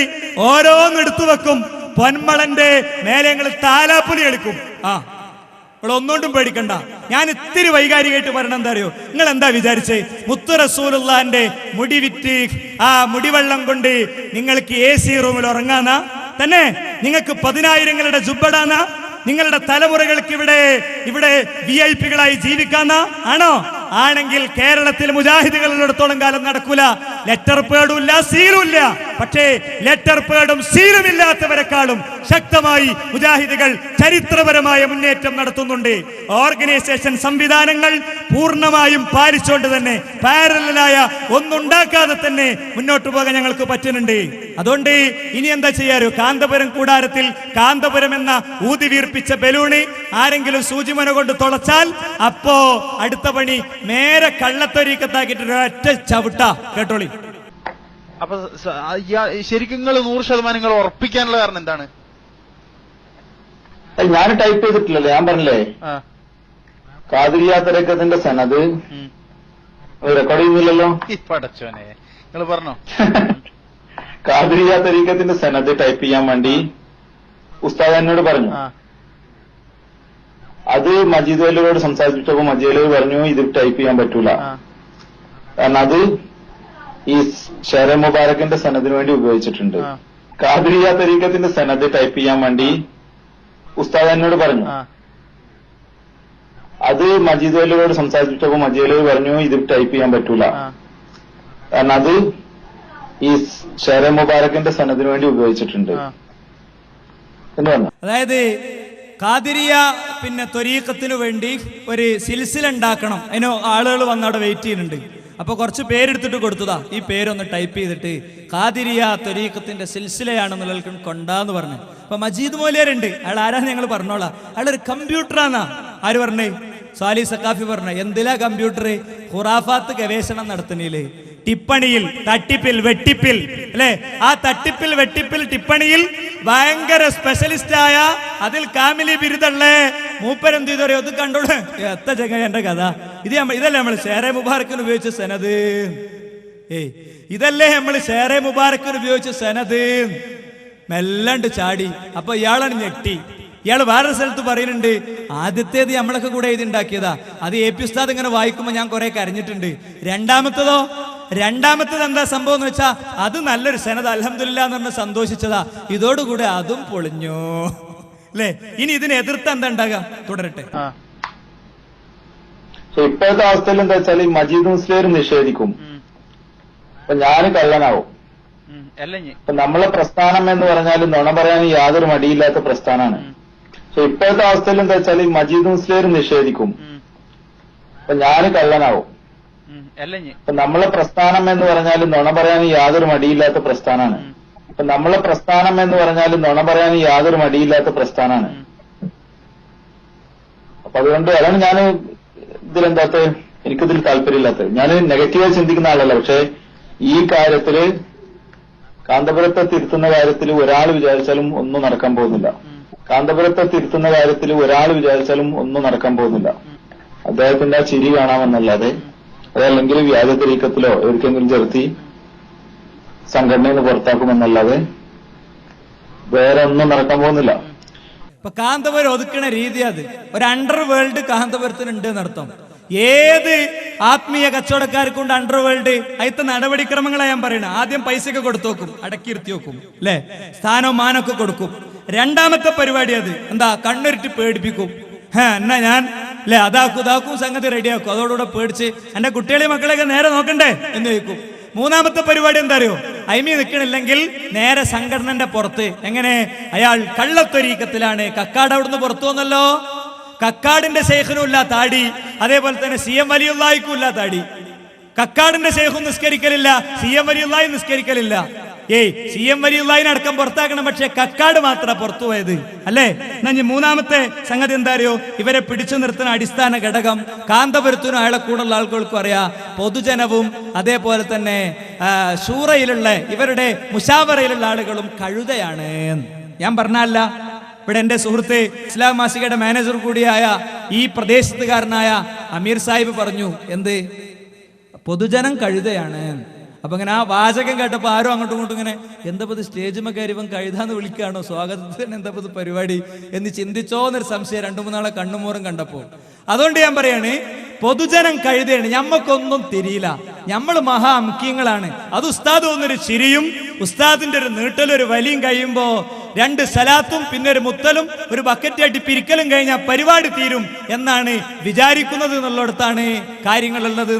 ഓരോന്നും എടുത്തു വെക്കും. പൊന്മളന്റെ മേലെ ഞങ്ങൾ താലാപ്പുലി എടുക്കും. നിങ്ങൾ ഒന്നുകൊണ്ടും പേടിക്കണ്ട. ഞാൻ ഇത്തിരി വൈകാരികമായിട്ട് പറയണം. എന്താ അറിയോ? നിങ്ങൾ എന്താ വിചാരിച്ചേ? മുത്തു റസൂലുള്ളാന്റെ മുടി വിറ്റ് ആ മുടിവെള്ളം കൊണ്ട് നിങ്ങൾക്ക് AC റൂമിൽ ഉറങ്ങാന്നാ? തന്നെ നിങ്ങൾക്ക് 10,000ങ്ങളുടെ ജുബ്ബടാന്നാ? നിങ്ങളുടെ തലമുറകൾക്ക് ഇവിടെ VIP-കളായി ജീവിക്കാന്ന ആണോ? ആണെങ്കിൽ കേരളത്തിൽ മുജാഹിദുകളിടത്തോളം കാലം നടക്കൂല. ലെറ്റർ പേഡും ഇല്ല, സീലും ഇല്ല. പക്ഷേ ലെറ്റർ പേഡും സീലും ഇല്ലാത്തവരെക്കാളും ശക്തമായി മുജാഹിദുകൾ ചരിത്രപരമായ മുന്നേറ്റം നടത്തുന്നുണ്ട്. ഓർഗനൈസേഷൻ സംവിധാനങ്ങൾ പൂർണ്ണമായും പാലിച്ചുകൊണ്ട് തന്നെ പാരലലായ ഒന്നുണ്ടാക്കാതെ തന്നെ മുന്നോട്ട് പോകാൻ ഞങ്ങൾക്ക് പറ്റുന്നുണ്ട്. അതുകൊണ്ട് ഇനി എന്താ ചെയ്യാറോ? കാന്തപുരം കൂടാരത്തിൽ കാന്തപുരം എന്ന ഊതി വീർപ്പിച്ച ബലൂണ് ആരെങ്കിലും സൂചിമന കൊണ്ട് തുളച്ചാൽ അപ്പോ അടുത്ത പണി നേരെ കള്ളത്തൊരീക്കത്താക്കിട്ട് ഒറ്റ ചവിട്ട. കേട്ടോളി. അപ്പൊ ശരിക്കും 100% ഉറപ്പിക്കാനുള്ള കാരണം എന്താണ്? ഞാൻ ടൈപ്പ് ചെയ്തിട്ടില്ലല്ലോ. ഞാൻ പറഞ്ഞില്ലേ ഖാദിരിയ്യ തരീഖത്തിന്റെ സനദ് റെക്കോർഡ് ചെയ്യുന്നില്ലല്ലോ. പടച്ചോനെ, നിങ്ങൾ പറഞ്ഞോ. ഖാദിരിയ്യ തരീഖത്തിന്റെ സനദ് ടൈപ്പ് ചെയ്യാൻ വേണ്ടി ഉസ്താദ് എന്നോട് പറഞ്ഞു. അത് മജീദ് അലിയോട് സംസാരിച്ചപ്പോ മജീദ് അലി പറഞ്ഞു ഇത് ടൈപ്പ് ചെയ്യാൻ പറ്റൂല, കാരണം അത് ഈ ഷെറ മുബാറക്കിന്റെ സനദിന് വേണ്ടി ഉപയോഗിച്ചിട്ടുണ്ട്. ഖാദിരിയ്യ തരീഖത്തിന്റെ സനദ് ടൈപ്പ് ചെയ്യാൻ വേണ്ടി ഉസ്താദ് എന്നോട് പറഞ്ഞു. അത് മജീദ് അലിയോട് സംസാരിച്ചപ്പോ മജീദ് അലി പറഞ്ഞു ഇത് ടൈപ്പ് ചെയ്യാൻ പറ്റൂല, കാരണം അത് ഈ ഷെറ മുബാറക്കിന്റെ സനദിന് വേണ്ടി ഉപയോഗിച്ചിട്ടുണ്ട് എന്ന് പറഞ്ഞു. അതായത് ഖാദിരിയ ത്വരീഖത്തിനു വേണ്ടി ഒരു സിൽസില ഉണ്ടാക്കണം. അതിന് ആളുകൾ വന്ന് അവിടെ വെയിറ്റ് ചെയ്യുന്നുണ്ട്. അപ്പൊ കുറച്ച് പേരെടുത്തിട്ട് കൊടുത്തതാ. ഈ പേരൊന്ന് ടൈപ്പ് ചെയ്തിട്ട് ഖാദിരിയ ത്വരീഖത്തിന്റെ സിൽസിലയാണെന്നുള്ള കൊണ്ടാന്ന് പറഞ്ഞു. അപ്പൊ മജീദ് മൗലിയാരുണ്ട്. അയാൾ ആരാന്ന് ഞങ്ങൾ പറഞ്ഞോളാം. അയാളൊരു കമ്പ്യൂട്ടറാന്നാ. ആര് പറഞ്ഞേ? സാലി സക്കാഫി പറഞ്ഞ. എന്തിലാ കമ്പ്യൂട്ടർ? ഖുറാഫാത്ത് ഗവേഷണം നടത്തുന്നില്ലേ? ടിപ്പണിയിൽ, തട്ടിപ്പിൽ, വെട്ടിപ്പിൽ അല്ലെ? ആ തട്ടിപ്പിൽ, വെട്ടിപ്പിൽ, ടിപ്പണിയിൽ ഭയങ്കര സ്പെഷ്യലിസ്റ്റായ അതിൽ കാമിലി ബിരുദല്ലേ മൂപ്പരെന്ത് ചെയ്തോ? അത് കണ്ടോളൂ. എത്ത ചങ്ങ എന്റെ കഥ. ഇതല്ലേ നമ്മൾ ഷെറ മുബാറക്കിന് ഉപയോഗിച്ച സനദ്? ഇതല്ലേ നമ്മൾ ഷെറ മുബാറക്കിന് ഉപയോഗിച്ച സനദ്? മെല്ലണ്ട് ചാടി. അപ്പൊ ഇയാളാണ് ഞെട്ടി. ഇയാൾ വേറൊരു സ്ഥലത്ത് പറയുന്നുണ്ട്, ആദ്യത്തേത് നമ്മളൊക്കെ കൂടെ എഴുതിണ്ടാക്കിയതാ. അത് AP ഉസ്താദ് ഇങ്ങനെ വായിക്കുമ്പോ ഞാൻ കുറെ കരഞ്ഞിട്ടുണ്ട്. രണ്ടാമത്തത് എന്താ സംഭവം എന്ന് വെച്ചാ അത് നല്ലൊരു സനദ് അൽഹംദുലില്ലാ എന്ന് പറഞ്ഞ് സന്തോഷിച്ചതാ. ഇതോടുകൂടെ അതും പൊളിഞ്ഞു അല്ലേ? ഇനി ഇതിനെ എതിർത്ത് എന്താ ഉണ്ടാകുക? തുടരട്ടെ. ഇപ്പോഴത്തെ അവസ്ഥയിൽ എന്താ വെച്ചാൽ മജീദ് മുസ്ലിയാർ നിഷേധിക്കും, അപ്പൊ ഞാൻ കള്ളനാവും. ഇപ്പൊ നമ്മളെ പ്രസ്ഥാനം എന്ന് പറഞ്ഞാൽ നുണ പറയാൻ യാതൊരു മടിയില്ലാത്ത പ്രസ്ഥാനമാണ്. പക്ഷെ ഇപ്പോഴത്തെ അവസ്ഥയിൽ എന്താ വെച്ചാൽ മജീദ് മുസ്ലിയാർ നിഷേധിക്കും, അപ്പൊ ഞാൻ കള്ളനാവും. ഇപ്പൊ നമ്മളെ പ്രസ്ഥാനം എന്ന് പറഞ്ഞാൽ നുണ പറയാൻ യാതൊരു മടിയില്ലാത്ത പ്രസ്ഥാനമാണ്. ഇപ്പൊ നമ്മളെ പ്രസ്ഥാനം എന്ന് പറഞ്ഞാൽ നുണ പറയാൻ യാതൊരു മടിയില്ലാത്ത പ്രസ്ഥാനമാണ്. അപ്പൊ അതുകൊണ്ട് അതാണ് ഞാൻ ഇതിലെന്താത്ത എനിക്കിതിൽ താല്പര്യമില്ലാത്തത്. ഞാൻ നെഗറ്റീവായി ചിന്തിക്കുന്ന ആളല്ല. പക്ഷെ ഈ കാര്യത്തില് കാന്തപുരത്തെ തിരുത്തുന്ന കാര്യത്തിൽ ഒരാൾ വിചാരിച്ചാലും ഒന്നും നടക്കാൻ പോകുന്നില്ല. കാന്തപുരത്തെ തിരുത്തുന്ന കാര്യത്തിൽ ഒരാൾ വിചാരിച്ചാലും ഒന്നും നടക്കാൻ പോകുന്നില്ല. അദ്ദേഹത്തിന്റെ ആ ചിരി കാണാമെന്നല്ലാതെ അതല്ലെങ്കിൽ വ്യാജ തരീക്കത്തിലോ എവിടേക്കെങ്കിലും ചേർത്തി സംഘടനയിൽ നിന്ന് പുറത്താക്കുമെന്നല്ലാതെ വേറെ ഒന്നും നടക്കാൻ പോകുന്നില്ല. ഇപ്പൊ കാന്തപുരം ഒതുക്കണ രീതി അത് ഒരു അണ്ടർ വേൾഡ് കാന്തപുരത്തിനുണ്ട് എന്നർത്ഥം. ഏത് ആത്മീയ കച്ചവടക്കാർക്കുണ്ട് അണ്ടർ വേൾഡ്? അതിന്റെ നടപടിക്രമങ്ങളെ ഞാൻ പറയണ. ആദ്യം പൈസയൊക്കെ കൊടുത്തു നോക്കും, അടക്കിയിരുത്തി നോക്കും അല്ലെ? സ്ഥാനവും മാനൊക്കെ കൊടുക്കും. രണ്ടാമത്തെ പരിപാടി അത് എന്താ? കണ്ണുരുട്ടി പേടിപ്പിക്കും. എന്നാ ഞാൻ അല്ലെ അതാക്കും സംഗതി റെഡിയാക്കും. അതോടുകൂടെ പേടിച്ച് എന്റെ കുട്ടികളെ മക്കളെയൊക്കെ നേരെ നോക്കണ്ടേ എന്ന് ചോദിക്കും. മൂന്നാമത്തെ പരിപാടി എന്താ അറിയോ? അയിമി നിൽക്കണില്ലെങ്കിൽ നേരെ സംഘടനന്റെ പുറത്ത്. എങ്ങനെ? അയാൾ കള്ളത്തൊരീക്കത്തിലാണ്. കക്കാട് അവിടുന്ന് പുറത്തു വന്നല്ലോ. കക്കാടിന്റെ ശേഖനും ഇല്ല താടി, അതേപോലെ തന്നെ CM വലിയുള്ളായിക്കും ഇല്ല താടി. കക്കാടിന്റെ ശേഖും നിസ്കരിക്കലില്ല, CM വലിയുള്ളായി നിസ്കരിക്കലില്ല. CM വലിയുള്ളായിനെ അടക്കം പുറത്താക്കണം, പക്ഷെ കക്കാട് മാത്രം പുറത്തു പോയത് അല്ലേ? എന്നാ മൂന്നാമത്തെ സംഗതി എന്താ അറിയോ? ഇവരെ പിടിച്ചു നിർത്തുന്ന അടിസ്ഥാന ഘടകം കാന്തപുരത്തിനും അയാളെ കൂടുള്ള ആളുകൾക്കും അറിയാം, പൊതുജനവും അതേപോലെ തന്നെ ഷൂറയിലുള്ള ഇവരുടെ മുശാവറയിലുള്ള ആളുകളും കഴുതയാണ്. ഞാൻ പറഞ്ഞല്ല, ഇവിടെ എന്റെ സുഹൃത്ത് ഇസ്ലാം മാസികയുടെ മാനേജർ കൂടിയായ ഈ പ്രദേശത്തുകാരനായ അമീർ സാഹിബ് പറഞ്ഞു, എന്ത് പൊതുജനം കഴുതയാണ്. അപ്പൊ ഇങ്ങനെ ആ വാചകം കേട്ടപ്പോ ആരോ അങ്ങോട്ടും ഇങ്ങോട്ടും ഇങ്ങനെ എന്തപ്പോ സ്റ്റേജുമ കയറി ഇവൻ കഴുതാന്ന് വിളിക്കുകയാണോ, സ്വാഗതത്തിന് എന്തപ്പോ പരിപാടി എന്ന് ചിന്തിച്ചോ എന്നൊരു സംശയം 2-3 നാളെ കണ്ണുമൂറും കണ്ടപ്പോ. അതുകൊണ്ട് ഞാൻ പറയാണ്, പൊതുജനം കഴുതയാണ്. ഞമ്മക്കൊന്നും തിരിയില്ല, നമ്മൾ മഹാ അമുഖ്യങ്ങളാണ്. അത് ഉസ്താദ് ഒന്നൊരു ചിരിയും ഉസ്താദിന്റെ ഒരു നീട്ടലും ഒരു വലിയും കഴിയുമ്പോ 2 സലാത്തും പിന്നെ ഒരു മുത്തലും ഒരു ബക്കറ്റ് അടി പിരിക്കലും കഴിഞ്ഞാൽ പരിപാടി തീരും എന്നാണ് വിചാരിക്കുന്നത് എന്നുള്ളിടത്താണ് കാര്യങ്ങളുള്ളത്.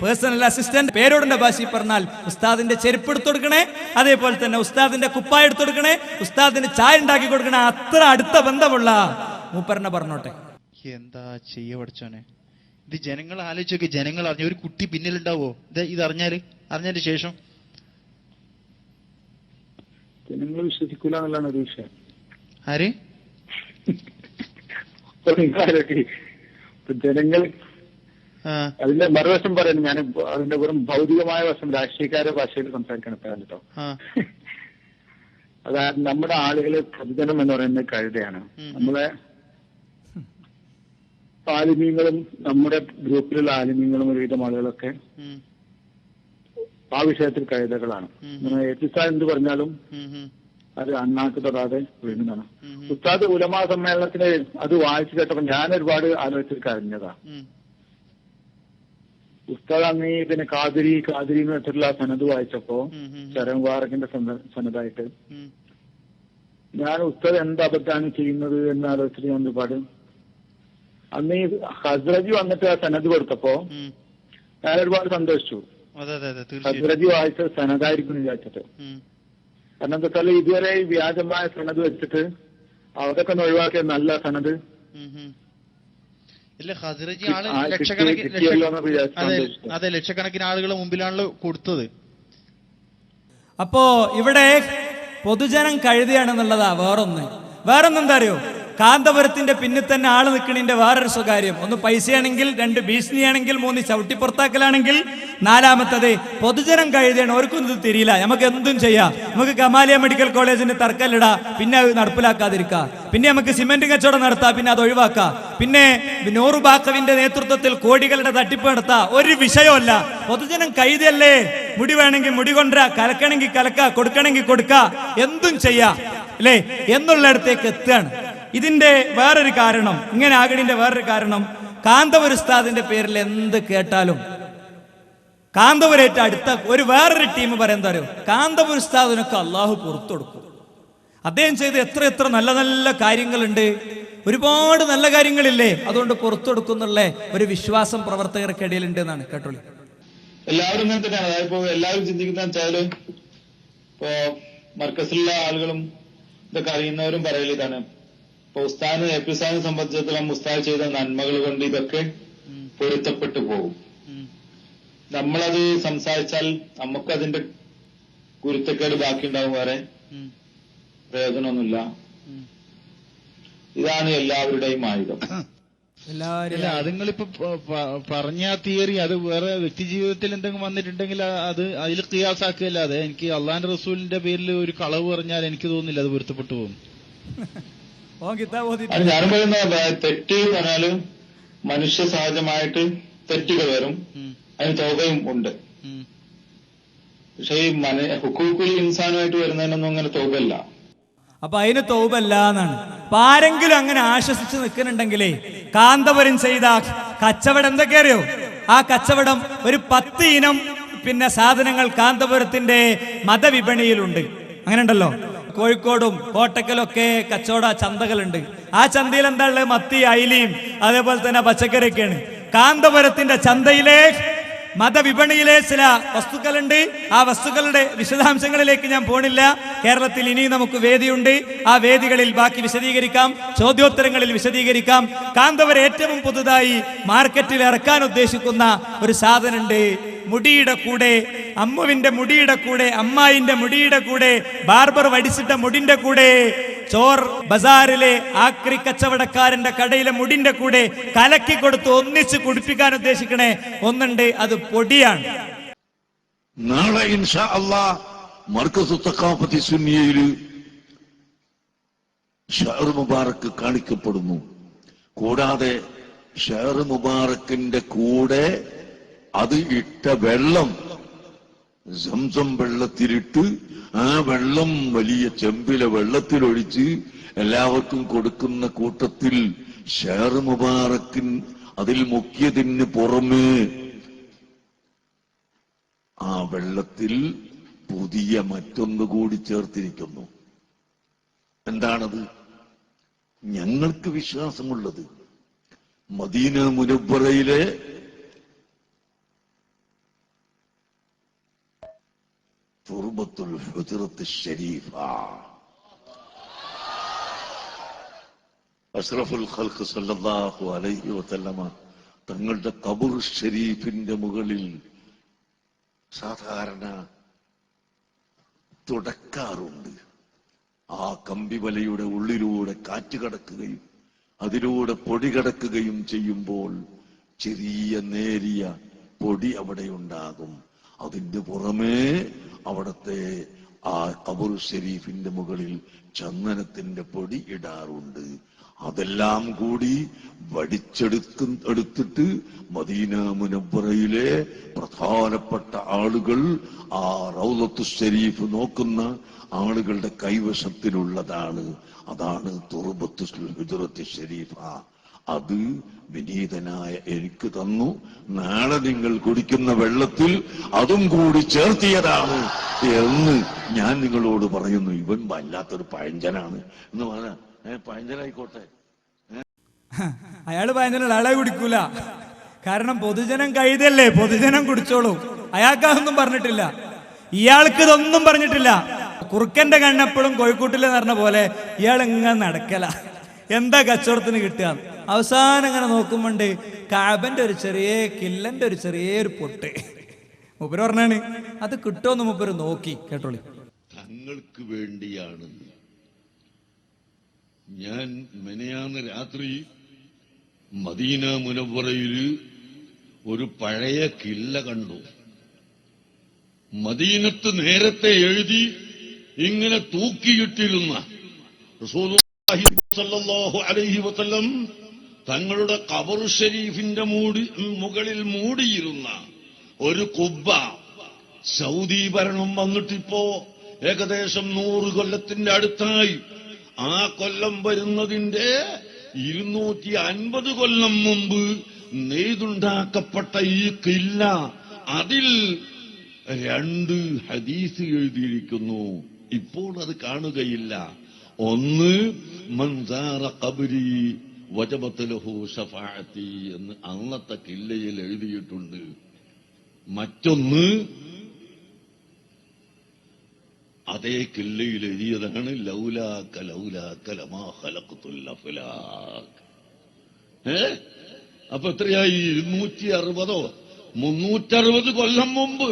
പേഴ്സണൽ അസിസ്റ്റന്റ് പേരോടിന്റെ ഭാഷയിൽ പറഞ്ഞാൽ ഉസ്താദിന്റെ ചെരുപ്പ് എടുത്തു കൊടുക്കണേ, അതേപോലെ തന്നെ ഉസ്താദിന്റെ കുപ്പായ എടുത്തു കൊടുക്കണേ, ഉസ്താദിന് ചായ ഉണ്ടാക്കി കൊടുക്കണേ. അത്ര അടുത്ത ബന്ധമുള്ള മൂപ്പരനെ പറഞ്ഞോട്ടെ. എന്താ ചെയ്യ പഠിച്ചോനെ, ഇത് ജനങ്ങൾ ആലോചിച്ചൊക്കെ. ജനങ്ങൾ അറിഞ്ഞ ഒരു കുട്ടി പിന്നിലുണ്ടാവോ ഇത് അറിഞ്ഞതിന് ശേഷം? ജനങ്ങൾ വിശ്വസിക്കൂല എന്നുള്ളതാണ് ഒരു വിഷയം. ആര് ജനങ്ങൾ അതിന്റെ മറുവശം പറയുന്നു. ഞാൻ അതിന്റെ വെറും ഭൗതികമായ വശം രാഷ്ട്രീയക്കാരുടെ ഭാഷയിൽ സംസാരിക്കണം കേട്ടോ. അതായത് നമ്മുടെ ആളുകളെ പൊതുജനം എന്ന് പറയുന്നത് കഴുതയാണ്. നമ്മളെ ആലിമീങ്ങളും നമ്മുടെ ഗ്രൂപ്പിലുള്ള ആലിമീങ്ങളും ഒരുവിധം ആളുകളൊക്കെ ആ വിഷയത്തിൽ കഴുതകളാണ്. എത്തിസാൻ എന്ത് പറഞ്ഞാലും അത് അണ്ണാക്ക് തൊടാതെ വീഴുന്നതാണ്. ഉസ്താദ് ഉലമാ സമ്മേളനത്തിന് അത് വായിച്ചു കേട്ടപ്പോ ഞാൻ ഒരുപാട് ആലോചിച്ച് കരഞ്ഞതാ. ഉസ്താദ് അന്ന് പിന്നെ കാതിരി എന്ന് വെച്ചിട്ടുള്ള സനത് വായിച്ചപ്പോ ശരൺ മുബാറക്കിന്റെ സനതായിട്ട് ഞാൻ ഉസ്താദ് എന്ത് അബദ്ധാണ് ചെയ്യുന്നത് എന്ന് ആലോചിച്ചിട്ട് ഞാൻ ഒരുപാട് അന്ന് ഈ ഹസ്രജി വന്നിട്ട് ആ സനത് കൊടുത്തപ്പോ ഞാൻ ഒരുപാട് സന്തോഷിച്ചു. ഹസ്രജി വായിച്ച സനതായിരിക്കും വിചാരിച്ചിട്ട്. കാരണം എന്താ വെച്ചാൽ ഇതുവരെ വ്യാജമായ സനത് വെച്ചിട്ട് അതൊക്കെ ഒന്ന് ഒഴിവാക്കിയ നല്ല സനത് ലക്ഷക്കണക്കിന് ആളുകളെ മുമ്പിലാണല്ലോ കൊടുത്തത്. അപ്പോ ഇവിടെ പൊതുജനം കഴുതിയാണെന്നുള്ളതാ. വേറൊന്നെന്താ അറിയോ? കാന്തപുരത്തിന്റെ പിന്നിൽ തന്നെ ആള് നിൽക്കണിന്റെ വേറൊരു സ്വകാര്യം. 1 പൈസയാണെങ്കിൽ, 2 ഭീഷണിയാണെങ്കിൽ, 3 ചവിട്ടിപ്പുറത്താക്കലാണെങ്കിൽ, 4-മത്തത് പൊതുജനം കഴുതിയാണ്. അവർക്കും ഇത് തിരിയില്ല. നമുക്ക് എന്തും ചെയ്യാം. നമുക്ക് കമാലിയ മെഡിക്കൽ കോളേജിന് തർക്കലിടാ, പിന്നെ അത് നടപ്പിലാക്കാതിരിക്കുക. പിന്നെ നമുക്ക് സിമെന്റ് കച്ചവടം നടത്താം, പിന്നെ അത് ഒഴിവാക്കാം. പിന്നെ നൂറു ബാക്കവിന്റെ നേതൃത്വത്തിൽ കോടികളുടെ തട്ടിപ്പ് നടത്താം. ഒരു വിഷയമല്ല. പൊതുജനം കഴുതിയല്ലേ. മുടി വേണമെങ്കിൽ മുടി കൊണ്ടുവരാ, കലക്കണമെങ്കിൽ കലക്ക, കൊടുക്കണമെങ്കിൽ കൊടുക്ക, എന്തും ചെയ്യാം അല്ലേ എന്നുള്ളിടത്തേക്ക് എത്തുകയാണ്. ഇതിന്റെ വേറൊരു കാരണം, ഇങ്ങനെ ആകണിന്റെ വേറൊരു കാരണം, കാന്തപുര ഉസ്താദിന്റെ പേരിൽ എന്ത് കേട്ടാലും കാന്തപുരേറ്റ അടുത്ത വേറൊരു ടീം പറയാൻ തരും, കാന്തപുര ഉസ്താദിനൊക്കെ അള്ളാഹു പുറത്തു കൊടുക്കും. അദ്ദേഹം ചെയ്ത് എത്ര നല്ല നല്ല കാര്യങ്ങളുണ്ട്, ഒരുപാട് നല്ല കാര്യങ്ങളില്ലേ, അതുകൊണ്ട് പുറത്തു കൊടുക്കുന്നുള്ള ഒരു വിശ്വാസം പ്രവർത്തകർക്കിടയിൽ ഉണ്ട് എന്നാണ് കേട്ടോളി. എല്ലാവരും ഇങ്ങനെ തന്നെയാണ്. അതായത് ഇപ്പൊ എല്ലാവരും ചിന്തിക്കുന്ന വെച്ചാല് ഇപ്പോ മർക്കസിലുള്ള ആളുകളും ഇതൊക്കെ അറിയുന്നവരും പറയൽ ഇതാണ്, ഇപ്പൊ ഉസ്താദിനെ എപ്പിസാദിനെ സംബന്ധിച്ചിടത്തോളം ഉസ്താദ് ചെയ്ത നന്മകൾ കൊണ്ട് ഇതൊക്കെ പൊരുത്തപ്പെട്ടു പോകും. നമ്മളത് സംസാരിച്ചാൽ നമുക്കതിന്റെ ഗുരുത്തക്കേട് ബാക്കിയുണ്ടാവും, വേറെ പ്രയോജനമൊന്നുമില്ല. ഇതാണ് എല്ലാവരുടെയും ആയുധം. അല്ല, അതുങ്ങളിപ്പോ പറഞ്ഞ തിയറി അത് വേറെ വ്യക്തി ജീവിതത്തിൽ എന്തെങ്കിലും വന്നിട്ടുണ്ടെങ്കിൽ അത് അതിൽ ഖിയാസാക്കുകയല്ലാതെ എനിക്ക് അള്ളാന്റെ റസൂലിന്റെ പേരിൽ ഒരു കളവ് പറഞ്ഞാൽ എനിക്ക് തോന്നുന്നില്ല അത് പൊരുത്തപ്പെട്ടു പോകും. ഞാനും പറയുന്ന തെറ്റ് പറഞ്ഞാല് മനുഷ്യ സഹജമായിട്ട് തെറ്റുകൾ വരും, അതിന് തൗബയും ഉണ്ട്. പക്ഷെ ഈ ഹുക്കൂക്കുൽ ഇൻസാനുമായിട്ട് വരുന്നതിനൊന്നും അങ്ങനെ തൗബല്ല. അപ്പൊ അതിന് തൗബല്ല എന്നാണ്. അപ്പൊ ആരെങ്കിലും അങ്ങനെ ആശ്വസിച്ച് നിൽക്കുന്നുണ്ടെങ്കിലേ കാന്തപുരം ചെയ്ത കച്ചവടം എന്തൊക്കെ അറിയോ? ആ കച്ചവടം ഒരു 10 ഇനം പിന്നെ സാധനങ്ങൾ കാന്തപുരത്തിന്റെ മതവിപണിയിലുണ്ട്. അങ്ങനെ ഉണ്ടല്ലോ. കോഴിക്കോടും കോട്ടക്കലും ഒക്കെ കച്ചവട ചന്തകളുണ്ട്. ആ ചന്തയിൽ എന്താ ഉള്ളത്? മത്തി, അയിലയും അതേപോലെ തന്നെ പച്ചക്കറിയൊക്കെയാണ്. കാന്തപുരത്തിന്റെ ചന്തയിലെ മതവിപണിയിലെ ചില വസ്തുക്കളുണ്ട്. ആ വസ്തുക്കളുടെ വിശദാംശങ്ങളിലേക്ക് ഞാൻ പോണില്ല. കേരളത്തിൽ ഇനിയും നമുക്ക് വേദിയുണ്ട്. ആ വേദികളിൽ ബാക്കി വിശദീകരിക്കാം, ചോദ്യോത്തരങ്ങളിൽ വിശദീകരിക്കാം. കാന്തപുരം ഏറ്റവും പുതുതായി മാർക്കറ്റിൽ ഇറക്കാൻ ഉദ്ദേശിക്കുന്ന ഒരു സാധനമുണ്ട്. മുടിയുടെ കൂടെ, അമ്മുവിന്റെ മുടിയുടെ കൂടെ, അമ്മായിന്റെ മുടിയുടെ കൂടെ, ബാർബർ വടിച്ചിട്ട മുടിന്റെ കൂടെ, ചോർ ബസാറിലെ ആക്രി കച്ചവടക്കാരന്റെ കടയിലെ മുടിന്റെ കൂടെ കലക്കി കൊടുത്ത് ഒന്നിച്ച് കുടിപ്പിക്കാൻ ഉദ്ദേശിക്കണേ ഒന്നുണ്ട്. അത് പൊടിയാണ്. നാളെ ഇൻഷാ അല്ലാഹ് മർക്കസ് തഖാഫത്തി സുന്നിയയില് ഷഹർ മുബാറക്ക് കാണിക്കപ്പെടുന്നു. കൂടാതെ ഷഹർ മുബാറക്കിന്റെ കൂടെ അത് ഇട്ട വെള്ളം സംസം വെള്ളത്തിലിട്ട് ആ വെള്ളം വലിയ ചെമ്പിലെ വെള്ളത്തിലൊഴിച്ച് എല്ലാവർക്കും കൊടുക്കുന്ന കൂട്ടത്തിൽ ഷഹർ മുബാറക്കിൻ അതിൽ മുക്കിയതിന് പുറമേ ആ വെള്ളത്തിൽ പുതിയ മറ്റൊന്നുകൂടി ചേർത്തിരിക്കുന്നു. എന്താണത്? ഞങ്ങൾക്ക് വിശ്വാസമുള്ളത് മദീന മുനവ്വറയിലെ തുർബത്തുൽ ഹുജ്റത്ത് ശരീഫ അഷ്റഫുൽ ഖൽഖ് സല്ലല്ലാഹു അലൈഹി വസല്ലമ തങ്ങളുടെ ഖബർ ഷരീഫിന്റെ മുകളിൽ സാധാരണ തുടക്കാറുണ്ട്. ആ കമ്പിവലയുടെ ഉള്ളിലൂടെ കാറ്റ് കടക്കുകയും അതിലൂടെ പൊടി കടക്കുകയും ചെയ്യുമ്പോൾ ചെറിയ നേരിയ പൊടി അവിടെ ഉണ്ടാകും. അതിന്റെ പുറമേ അവിടത്തെ ആ ഖബർ ഷരീഫിന്റെ മുകളിൽ ചന്ദനത്തിന്റെ പൊടി ഇടാറുണ്ട്. അതെല്ലാം കൂടി എടുത്തിട്ട് മദീന മുനവ്വറയിലെ പ്രധാനപ്പെട്ട ആളുകൾ ആ റൗളത്തു ഷരീഫ് നോക്കുന്ന ആളുകളുടെ കൈവശത്തിലുള്ളതാണ്. അതാണ് തുർബത്തുൽ ഹുജ്റത്ത് ശരീഫ. അത് വിനീതനായ എനിക്ക് തന്നു. നാളെ നിങ്ങൾ കുടിക്കുന്ന വെള്ളത്തിൽ അതും കൂടി ചേർത്തിയതാണ് എന്ന് ഞാൻ നിങ്ങളോട് പറയുന്നു. ഇവൻ വല്ലാത്തൊരു പഴഞ്ചനാണ് എന്ന് പറഞ്ഞാൽ പഴഞ്ചനായിക്കോട്ടെ. അയാള് പഴഞ്ചനുള്ള അയാളെ കുടിക്കൂല. കാരണം പൊതുജനം കഴുതല്ലേ, പൊതുജനം കുടിച്ചോളൂ. അയാൾക്കതൊന്നും പറഞ്ഞിട്ടില്ല, ഇയാൾക്ക് ഇതൊന്നും പറഞ്ഞിട്ടില്ല. കുറുക്കന്റെ കണ്ണെപ്പോഴും കോഴിക്കൂട്ടിലെന്ന് പറഞ്ഞ പോലെ ഇയാൾ ഇങ്ങനെ നടക്കല. എന്താ കച്ചവടത്തിന് കിട്ടുക? അവസാനം ഇങ്ങനെ നോക്കുമ്പോണ്ട് കാബന്റെ ഒരു ചെറിയ കില്ലന്റെ ഒരു ചെറിയൊരു പൊട്ട്. മൂപ്പര് പറഞ്ഞാണ് അത് കിട്ടുമെന്ന് മൂപ്പര് നോക്കി. കേട്ടോളി. തങ്ങൾക്ക് വേണ്ടിയാണ് ഞാൻ മെനയാന്ന് രാത്രി മദീന മുനവ്വറയിൽ ഒരു പഴയ കില്ല കണ്ടു. മദീനത്ത് നേരത്തെ എഴുതി ഇങ്ങനെ തൂക്കിയിട്ടിരുന്ന റസൂലുള്ളാഹി സ്വല്ലല്ലാഹു അലൈഹി വസല്ലം തങ്ങളുടെ ഖബർ ഷരീഫിന്റെ മുകളിൽ മൂടിയിരുന്ന ഒരു കുബ്ബ സൗദി ഭരണം വന്നിട്ടിപ്പോ ഏകദേശം 100 കൊല്ലത്തിന്റെ അടുത്തായി. ആ കൊല്ലം വരുന്നതിന്റെ 250 കൊല്ലം മുമ്പ് നെയ്തുണ്ടാക്കപ്പെട്ട ഈ കില്ല, അതിൽ 2 ഹദീസ് എഴുതിയിരിക്കുന്നു. ഇപ്പോൾ അത് കാണുകയില്ല. ഒന്ന് മൻ സാറ ഖബ്രി വജബത് ലഹു ശഫാഅത്തി എന്ന് അന്നത്തെ കില്ലയിൽ എഴുതിയിട്ടുണ്ട്. മറ്റൊന്ന് അതേ കില്ലയിൽ എഴുതിയതാണ് ലൗലാക ലൗലാക ലമാ ഖലഖതുൽ അഫ്ലാഖ്. അപ്പൊ എത്രയായി? 260 360 കൊല്ലം മുമ്പ്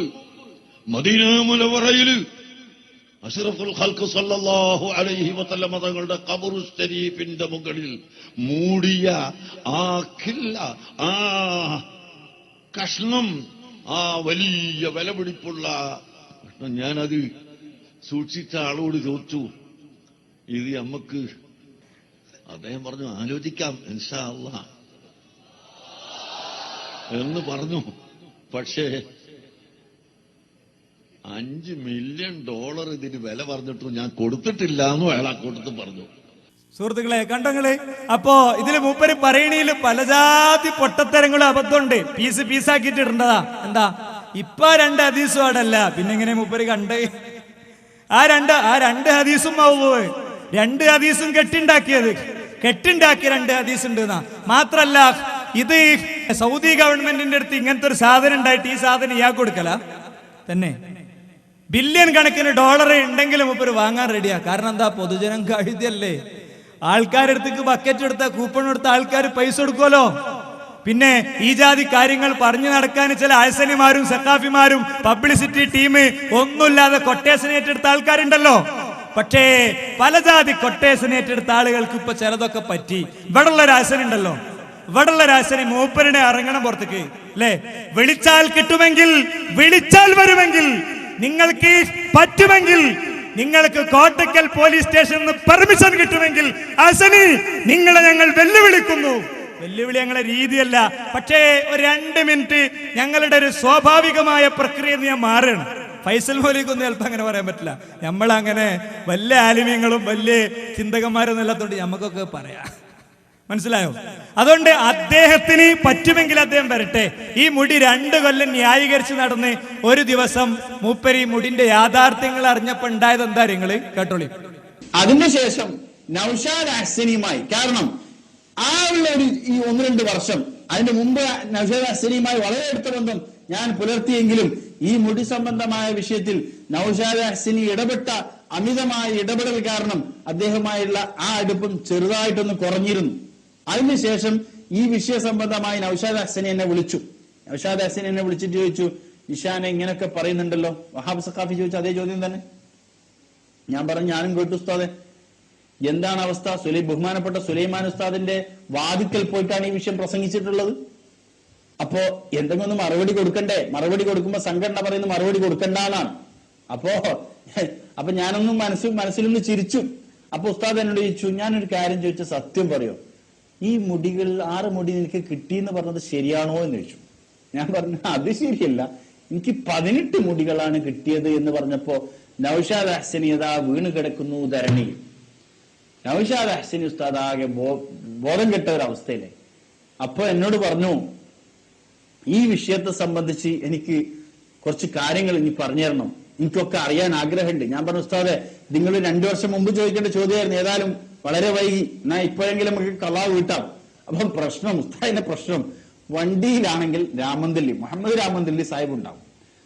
മദീന മുനവ്വറയിൽ അഷ്റഫുൽ ഖൽഖ് സല്ലല്ലാഹു അലൈഹി വസല്ലം തങ്ങളുടെ ഖബർ ശരീഫിന്റെ മുകളിൽ മൂടിയ ആ കില്ല, ആ കഷ്ണം, ആ വലിയ വിലപിടിപ്പുള്ള കഷ്ണം, ഞാനത് സൂക്ഷിച്ച ആളോട് ചോദിച്ചു, ഇത് നമുക്ക്? അദ്ദേഹം പറഞ്ഞു ആലോചിക്കാം ഇൻഷാ അല്ലാഹ് എന്ന് പറഞ്ഞു. പക്ഷേ $5 മില്യൺ ഇതിന് വില പറഞ്ഞിട്ടും ഞാൻ കൊടുത്തിട്ടില്ല എന്ന് അയാൾ കൊടുത്ത് പറഞ്ഞു. സുഹൃത്തുക്കളെ കണ്ടങ്ങള്. അപ്പോ ഇതില് മൂപ്പര് പറയണേല് പലജാതി പൊട്ടത്തരങ്ങളും അബദ്ധമുണ്ട്. പീസാക്കിയിട്ട് ഇടേണ്ടതാ. എന്താ ഇപ്പൊ 2 ഹദീസും അടല്ല, പിന്നെ എങ്ങനെ മൂപ്പര് കണ്ട്? ആ രണ്ട് ഹദീസും രണ്ട് ഹദീസും കെട്ടുണ്ടാക്കിയ രണ്ട് ഹദീസ് ഉണ്ട് എന്നാ. മാത്രല്ല ഇത് സൗദി ഗവൺമെന്റിന്റെ അടുത്ത് ഇങ്ങനത്തെ ഒരു സാധനം ഉണ്ടായിട്ട് ഈ സാധനം ഇയാൾക്ക് കൊടുക്കല തന്നെ. ബില്യൺ കണക്കിന് ഡോളർ ഉണ്ടെങ്കിലും ഇപ്പൊ വാങ്ങാൻ റെഡിയാ. കാരണം എന്താ, പൊതുജനം കഴുതിയല്ലേ. ആൾക്കാരുടെ അടുത്തേക്ക് ബക്കറ്റ് എടുത്ത കൂപ്പൺ എടുത്ത ആൾക്കാർ പൈസ കൊടുക്കുമല്ലോ. പിന്നെ ഈ ജാതി കാര്യങ്ങൾ പറഞ്ഞു നടക്കാൻ ചില ആഴ്സനിമാരും സക്കാഫിമാരും പബ്ലിസിറ്റി ടീം ഒന്നുമില്ലാതെ കൊട്ടേഷൻ ഏറ്റെടുത്ത ആൾക്കാരുണ്ടല്ലോ. പക്ഷേ പല ജാതി കൊട്ടേഷൻ ഏറ്റെടുത്ത ആളുകൾക്ക് ഇപ്പൊ ചിലതൊക്കെ പറ്റി. ഇവിടെയുള്ള രാശനുണ്ടല്ലോ, ഇവിടെയുള്ള രാശന് മൂപ്പരുടെ ഇറങ്ങണം പുറത്തേക്ക് അല്ലേ. വിളിച്ചാൽ കിട്ടുമെങ്കിൽ, വിളിച്ചാൽ വരുമെങ്കിൽ, നിങ്ങൾക്ക് പറ്റുമെങ്കിൽ, നിങ്ങൾക്ക് കോട്ടക്കൽ പോലീസ് സ്റ്റേഷനിൽ നിന്ന് പെർമിഷൻ കിട്ടുമെങ്കിൽ ഹസനി നിങ്ങളെ ഞങ്ങൾ വെല്ലുവിളിക്കുന്നു. വെല്ലുവിളി ഞങ്ങളെ രീതിയല്ല, പക്ഷേ ഒരു 2 മിനിറ്റ് ഞങ്ങളുടെ ഒരു സ്വാഭാവികമായ പ്രക്രിയ ഞാൻ മാറുകയാണ്. ഫൈസൽ മൗലിക്കൊന്നും ചിലപ്പോൾ അങ്ങനെ പറയാൻ പറ്റില്ല. നമ്മളങ്ങനെ വലിയ ആലിമ്യങ്ങളും വലിയ ചിന്തകന്മാരൊന്നും ഇല്ലാത്തതുകൊണ്ട് നമുക്കൊക്കെ പറയാം. മനസ്സിലായോ? അതുകൊണ്ട് അദ്ദേഹത്തിന് പറ്റുമെങ്കിൽ അദ്ദേഹം വരട്ടെ. ഈ മുടി 2 കൊല്ലം ന്യായീകരിച്ച് നടന്ന് ഒരു ദിവസം മൂപ്പര് ഈ മുടിന്റെ യാഥാർത്ഥ്യങ്ങൾ അറിഞ്ഞപ്പോ ഉണ്ടായത് എന്താ നിങ്ങള് കേട്ടോളി. അതിനുശേഷം നൗഷാദ് ഹസനിയുമായി, കാരണം ആ ഉള്ള ഈ 1-2 വർഷം അതിന് മുമ്പ് നൗഷാദ് ഹസനിയുമായി വളരെ അടുത്ത ബന്ധം ഞാൻ പുലർത്തിയെങ്കിലും ഈ മുടി സംബന്ധമായ വിഷയത്തിൽ നൗഷാദ് ഹസനി ഇടപെട്ട അമിതമായ ഇടപെടൽ കാരണം അദ്ദേഹമായുള്ള ആ അടുപ്പം ചെറുതായിട്ടൊന്ന് കുറഞ്ഞിരുന്നു. അതിനുശേഷം ഈ വിഷയ സംബന്ധമായി നൗഷാദ് ഹസനി എന്നെ വിളിച്ചു. നൗഷാദ് ഹസനി എന്നെ വിളിച്ചിട്ട് ചോദിച്ചു, നിഷാനെ ഇങ്ങനെയൊക്കെ പറയുന്നുണ്ടല്ലോ. വഹാബ് സഖാഫി ചോദിച്ചു അതേ ചോദ്യം തന്നെ. ഞാൻ പറഞ്ഞു, ഞാനും കേട്ടു ഉസ്താദെ, എന്താണ് അവസ്ഥ? ബഹുമാനപ്പെട്ട സുലൈമാൻ ഉസ്താദിന്റെ വാതിക്കൽ പോയിട്ടാണ് ഈ വിഷയം പ്രസംഗിച്ചിട്ടുള്ളത്. അപ്പോ എന്തെങ്കിലും ഒന്ന് മറുപടി കൊടുക്കണ്ടേ? മറുപടി കൊടുക്കുമ്പോ സംഘടന പറയുന്ന മറുപടി കൊടുക്കണ്ടെന്നാണ്. അപ്പൊ ഞാനൊന്നും മനസ്സിലൊന്ന് ചിരിച്ചു. അപ്പൊ ഉസ്താദ് എന്നോട് ചോദിച്ചു, ഞാനൊരു കാര്യം ചോദിച്ച സത്യം പറയോ, ഈ മുടികൾ 6 മുടി നിനക്ക് കിട്ടിയെന്ന് പറഞ്ഞത് ശരിയാണോ എന്ന് ചോദിച്ചു. ഞാൻ പറഞ്ഞു അത് ശരിയല്ല, എനിക്ക് 18 മുടികളാണ് കിട്ടിയത് എന്ന് പറഞ്ഞപ്പോ നൗഷാദ് ഹസനി അതാ വീണ് കിടക്കുന്നു ധരണിയിൽ. നൗഷാദ് ഹസനി ഉസ്താദ് ആകെ ബോധം കെട്ട ഒരു അവസ്ഥയിലെ. അപ്പൊ എന്നോട് പറഞ്ഞു, ഈ വിഷയത്തെ സംബന്ധിച്ച് എനിക്ക് കുറച്ച് കാര്യങ്ങൾ ഇനി പറഞ്ഞു തരണം, എനിക്കൊക്കെ അറിയാൻ ആഗ്രഹമുണ്ട്. ഞാൻ പറഞ്ഞു, ഉസ്താദെ നിങ്ങൾ 2 വർഷം മുമ്പ് ചോദിക്കേണ്ട ചോദ്യമായിരുന്നു, ഏതായാലും വളരെ വൈകി, എന്നാ ഇപ്പോഴെങ്കിലും നമുക്ക് കളാ വീട്ടാം. അപ്പം ഉസ്താദിന്റെ പ്രശ്നം, വണ്ടിയിലാണെങ്കിൽ മുഹമ്മദ് രാമന്തല്ലി സാഹിബ് ഉണ്ടാവും.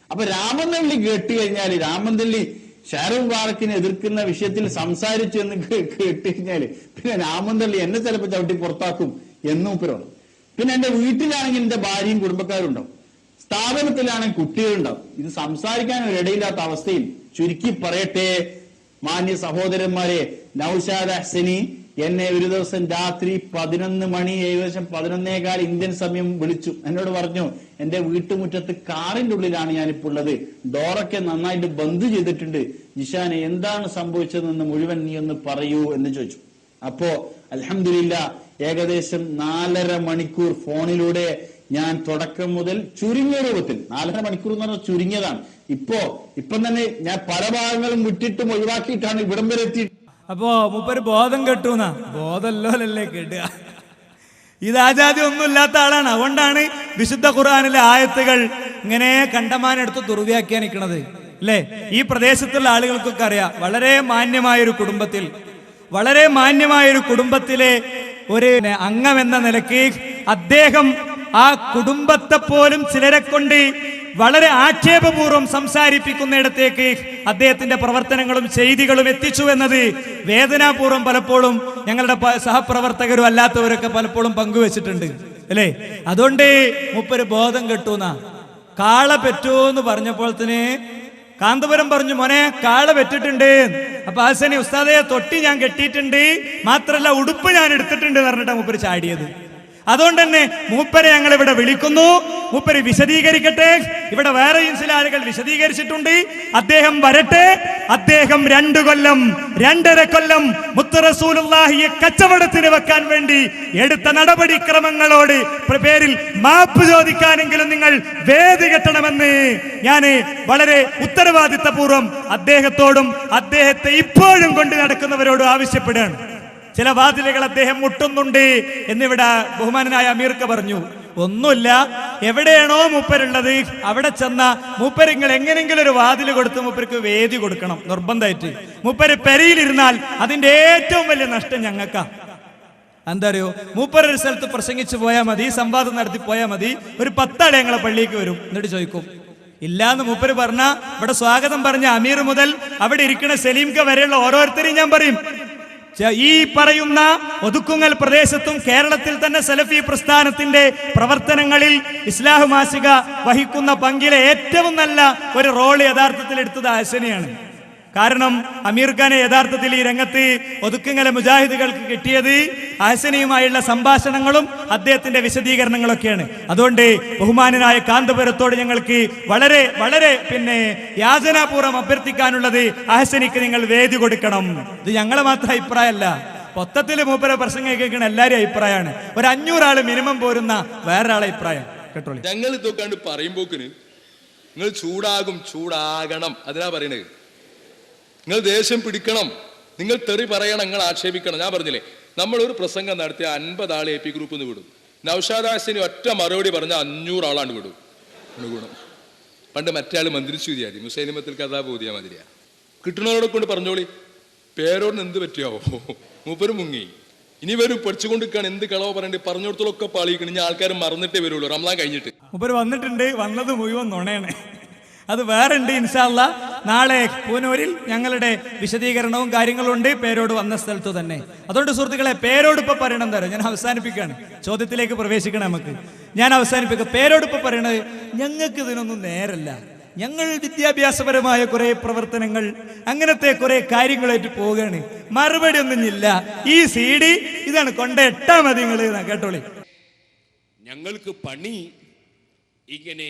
അപ്പൊ രാമന്തല്ലി കേട്ട് കഴിഞ്ഞാൽ, രാമന്തല്ലി ഷാരൂഖ് മുബാറക്കിനെ എതിർക്കുന്ന വിഷയത്തിൽ സംസാരിച്ചു എന്ന് കേട്ട് കഴിഞ്ഞാല് പിന്നെ രാമന്തല്ലി എന്നെ ചിലപ്പോൾ ചവിട്ടി പുറത്താക്കും എന്നും ഉപ്പരോട്. പിന്നെ എന്റെ വീട്ടിലാണെങ്കിൽ എന്റെ ഭാര്യയും കുടുംബക്കാരും ഉണ്ടാവും, സ്ഥാപനത്തിലാണെങ്കിൽ കുട്ടികളുണ്ടാവും. ഇത് സംസാരിക്കാൻ ഒരു ഇടയില്ലാത്ത അവസ്ഥയിൽ ചുരുക്കി പറയട്ടെ മാന്യ സഹോദരന്മാരെ, നൗഷാദ് ഹസനി എന്നെ ഒരു ദിവസം രാത്രി 11 മണി, ഏകദേശം 11:15 ഇന്ത്യൻ സമയം വിളിച്ചു. എന്നോട് പറഞ്ഞു, എന്റെ വീട്ടുമുറ്റത്ത് കാറിന്റെ ഉള്ളിലാണ് ഞാനിപ്പോൾ ഉള്ളത്, ഡോറൊക്കെ നന്നായിട്ട് ബന്ദ് ചെയ്തിട്ടുണ്ട്, ജിഷാനെ എന്താണ് സംഭവിച്ചതെന്ന് മുഴുവൻ നീ ഒന്ന് പറയൂ എന്ന് ചോദിച്ചു. അപ്പോ അൽഹംദുലില്ലാ ഏകദേശം 4.5 മണിക്കൂർ ഫോണിലൂടെ ഞാൻ തുടക്കം മുതൽ ചുരുങ്ങിയ രൂപത്തിൽ, 4.5 മണിക്കൂർ എന്ന് പറഞ്ഞാൽ ചുരുങ്ങിയതാണ്. ഇപ്പം തന്നെ ഞാൻ പല ഭാഗങ്ങളും വിട്ടിട്ടും ഒഴിവാക്കിയിട്ടാണ് ഇവിടം വരെ എത്തി. അപ്പോ മൂപ്പര് ബോധം കെട്ടൂന്നാ, ബോധമല്ലോലല്ലേ കേട്ടുക. ഇത് ആജാതി ഒന്നുമില്ലാത്ത ആളാണ്. അതുകൊണ്ടാണ് വിശുദ്ധ ഖുർആനിലെ ആയത്തുകൾ ഇങ്ങനെ കണ്ടമാനെടുത്ത് ദുർവ്യാഖ്യാനിക്കണത് അല്ലേ. ഈ പ്രദേശത്തുള്ള ആളുകൾക്കൊക്കെ അറിയാം, വളരെ മാന്യമായൊരു കുടുംബത്തിലെ ഒരു അംഗം എന്ന നിലയ്ക്ക് അദ്ദേഹം ആ കുടുംബത്തെ പോലും ചിലരെ കൊണ്ട് വളരെ ആക്ഷേപപൂർവ്വം സംസാരിപ്പിക്കുന്നിടത്തേക്ക് അദ്ദേഹത്തിന്റെ പ്രവർത്തനങ്ങളും ചെയ്തികളും എത്തിച്ചു എന്നത് വേദനാപൂർവ്വം പലപ്പോഴും ഞങ്ങളുടെ സഹപ്രവർത്തകരും അല്ലാത്തവരൊക്കെ പലപ്പോഴും പങ്കുവെച്ചിട്ടുണ്ട് അല്ലേ. അതുകൊണ്ട് മൂപ്പര് ബോധം കെട്ടൂന്നാ. കാള പെറ്റൂന്ന് പറഞ്ഞപ്പോൾ തന്നെ കാന്തപുരം പറഞ്ഞു, മോനെ കാള പെറ്റിട്ടുണ്ട്. അപ്പൊ ഹസനി, ഉസ്താദയെ തൊട്ടി ഞാൻ കെട്ടിയിട്ടുണ്ട്, മാത്രല്ല ഉടുപ്പ് ഞാൻ എടുത്തിട്ടുണ്ട് പറഞ്ഞിട്ടാ മൂപ്പര് ചാടിയത്. അതുകൊണ്ട് തന്നെ മൂപ്പരെ ഞങ്ങൾ ഇവിടെ വിളിക്കുന്നു, മൂപ്പര് വിശദീകരിക്കട്ടെ. ഇവിടെ വേറെ ചില ആളുകൾ വിശദീകരിച്ചിട്ടുണ്ട്, അദ്ദേഹം വരട്ടെ. അദ്ദേഹം 2 കൊല്ലം 2.5 കൊല്ലം മുത്ത് റസൂലുള്ളാഹിയെ കച്ചവടത്തിന് വെക്കാൻ വേണ്ടി എടുത്ത നടപടിക്രമങ്ങളോട് പേരിൽ മാപ്പ് ചോദിക്കാനെങ്കിലും നിങ്ങൾ വേദി കെട്ടണമെന്ന് ഞാൻ വളരെ ഉത്തരവാദിത്തപൂർവ്വം അദ്ദേഹത്തോടും അദ്ദേഹത്തെ ഇപ്പോഴും കൊണ്ട് നടക്കുന്നവരോടും ആവശ്യപ്പെടുകയാണ്. ചില വാതിലുകൾ അദ്ദേഹം മുട്ടുന്നുണ്ട് എന്നിവിടെ ബഹുമാനനായ അമീർക്ക പറഞ്ഞു. ഒന്നുമില്ല. എവിടെയാണോ മൂപ്പരുള്ളത് അവിടെ ചെന്ന മൂപ്പരിങ്ങൾ എങ്ങനെങ്കിലും ഒരു വാതിൽ കൊടുത്ത് മൂപ്പർക്ക് വേദി കൊടുക്കണം നിർബന്ധമായിട്ട്. മൂപ്പര് പെരയിലിരുന്നാൽ അതിന്റെ ഏറ്റവും വലിയ നഷ്ടം ഞങ്ങൾക്കാ. എന്താ അറിയോ, മൂപ്പർ ഒരു സ്ഥലത്ത് പ്രസംഗിച്ചു പോയാൽ മതി, സംവാദം നടത്തി പോയാൽ മതി, ഒരു 10 ആളെ ഞങ്ങളെ പള്ളിക്ക് വരും. എന്നിട്ട് ചോദിക്കും ഇല്ലാന്ന് മൂപ്പര് പറഞ്ഞ ഇവിടെ സ്വാഗതം പറഞ്ഞ അമീർ മുതൽ അവിടെ ഇരിക്കുന്ന സലീംക വരെയുള്ള ഓരോരുത്തരെയും ഞാൻ പറയും, ഈ പറയുന്ന ഒതുക്കുങ്ങൽ പ്രദേശത്തും കേരളത്തിൽ തന്നെ സലഫി പ്രസ്ഥാനത്തിന്റെ പ്രവർത്തനങ്ങളിൽ ഇസ്ലാഹ് മാസിക വഹിക്കുന്ന പങ്കിലെ ഏറ്റവും നല്ല ഒരു റോൾ യഥാർത്ഥത്തിൽ എടുത്തത് ഹസനെയാണ്. കാരണം അമീർ ഖാനെ യഥാർത്ഥത്തിൽ ഈ രംഗത്ത് ഒതുക്കുങ്ങലെ മുജാഹിദുകൾക്ക് കിട്ടിയത് ഹസനിയുമായുള്ള സംഭാഷണങ്ങളും അദ്ദേഹത്തിന്റെ വിശദീകരണങ്ങളൊക്കെയാണ്. അതുകൊണ്ട് ബഹുമാനനായ കാന്തപുരത്തോട് ഞങ്ങൾക്ക് വളരെ വളരെ യാചനാപൂർവ്വം അഭ്യർത്ഥിക്കാനുള്ളത് ഹസനിക്ക് നിങ്ങൾ വേദി കൊടുക്കണം. ഇത് ഞങ്ങളെ മാത്രം അഭിപ്രായമല്ല, മൊത്തത്തിൽ മൂപ്പരെ പ്രസംഗം കേൾക്കുന്ന എല്ലാവരും അഭിപ്രായമാണ്. ഒരു 500 ആള് മിനിമം പോരുന്ന വേറൊരാളെ അഭിപ്രായം കേട്ടോളി. ഞങ്ങൾ ഇതൊക്കെ പറയുമ്പോക്കിന് നിങ്ങൾ ചൂടാകണം അതിനാ പറയണത്. നിങ്ങൾ ദേഷ്യം പിടിക്കണം, നിങ്ങൾ തെറി പറയണം, നിങ്ങൾ ആക്ഷേപിക്കണം. ഞാൻ പറഞ്ഞില്ലേ, നമ്മളൊരു പ്രസംഗം നടത്തിയ 50 ആൾ AP ഗ്രൂപ്പിൽ നിന്ന് വിടും. നൗഷാദ് ഹസനി ഒറ്റ മറുപടി പറഞ്ഞ 500 ആളാണ്ട് വിടും. പണ്ട് മറ്റേ ആൾ മന്ത്രിച്ചു വിചാരി മുസൈലിമത്തിൽ കഥാ പോതിയ മാതിരിയാ. കിട്ടുന്നവരോടെ കൊണ്ട് പറഞ്ഞോളി, പേരോടിന് എന്ത് പറ്റിയാവോ, മൂപ്പര് മുങ്ങി. ഇനി വരും പഠിച്ചുകൊണ്ടിരിക്കുകയാണ്, എന്ത് കളവോ പറയണ്ടേ, പറഞ്ഞോടത്തോളൊക്കെ പാളിക്കണം. ഇനി ആൾക്കാർ മറന്നിട്ടേ വരുള്ളൂ, റംസാൻ കഴിഞ്ഞിട്ട്. മൂപ്പര് വന്നിട്ടുണ്ട്, വന്നത് മുഴുവൻ നുണയാണ്. അത് വേറെ ഉണ്ട്. ഇൻഷാ അല്ലാഹ് നാളെ പൂനൂരിൽ ഞങ്ങളുടെ വിശദീകരണവും കാര്യങ്ങളും ഉണ്ട്, പേരോട് വന്ന സ്ഥലത്ത് തന്നെ. അതുകൊണ്ട് സുഹൃത്തുക്കളെ, പേരോട് ഇപ്പൊ പറയണം തരാം. ഞാൻ അവസാനിപ്പിക്കുകയാണ്, ചോദ്യത്തിലേക്ക് പ്രവേശിക്കണം നമുക്ക്. ഞാൻ അവസാനിപ്പിക്കുക. പേരോട് ഇപ്പൊ പറയണത് ഞങ്ങൾക്ക് ഇതിനൊന്നും നേരല്ല, ഞങ്ങൾ വിദ്യാഭ്യാസപരമായ കുറെ പ്രവർത്തനങ്ങൾ അങ്ങനത്തെ കുറെ കാര്യങ്ങളായിട്ട് പോവുകയാണ്, മറുപടി ഒന്നും ഇല്ല, ഈ CD ഇതാണ് കൊണ്ട് 8 മതി നിങ്ങൾ കേട്ടോളി. ഞങ്ങൾക്ക് പണി ഇങ്ങനെ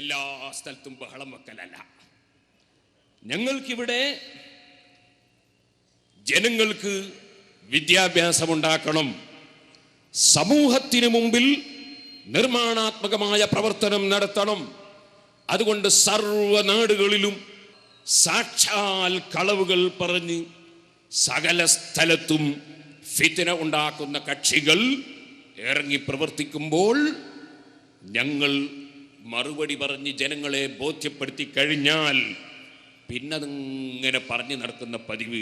എല്ലാ സ്ഥലത്തും ബഹളം വെക്കലല്ല. ഞങ്ങൾക്കിവിടെ ജനങ്ങൾക്ക് വിദ്യാഭ്യാസമുണ്ടാക്കണം, സമൂഹത്തിന് മുമ്പിൽ നിർമ്മാണാത്മകമായ പ്രവർത്തനം നടത്തണം. അതുകൊണ്ട് സർവ്വ നാടുകളിലും സാക്ഷാൽ കളവുകൾ പറഞ്ഞ് സകല സ്ഥലത്തും ഫിത്ന ഉണ്ടാക്കുന്ന കക്ഷികൾ ഇറങ്ങി പ്രവർത്തിക്കുമ്പോൾ ഞങ്ങൾ മറുപടി പറഞ്ഞ് ജനങ്ങളെ ബോധ്യപ്പെടുത്തി കഴിഞ്ഞാൽ പിന്നതിങ്ങനെ പറഞ്ഞു നടക്കുന്ന പതിവ്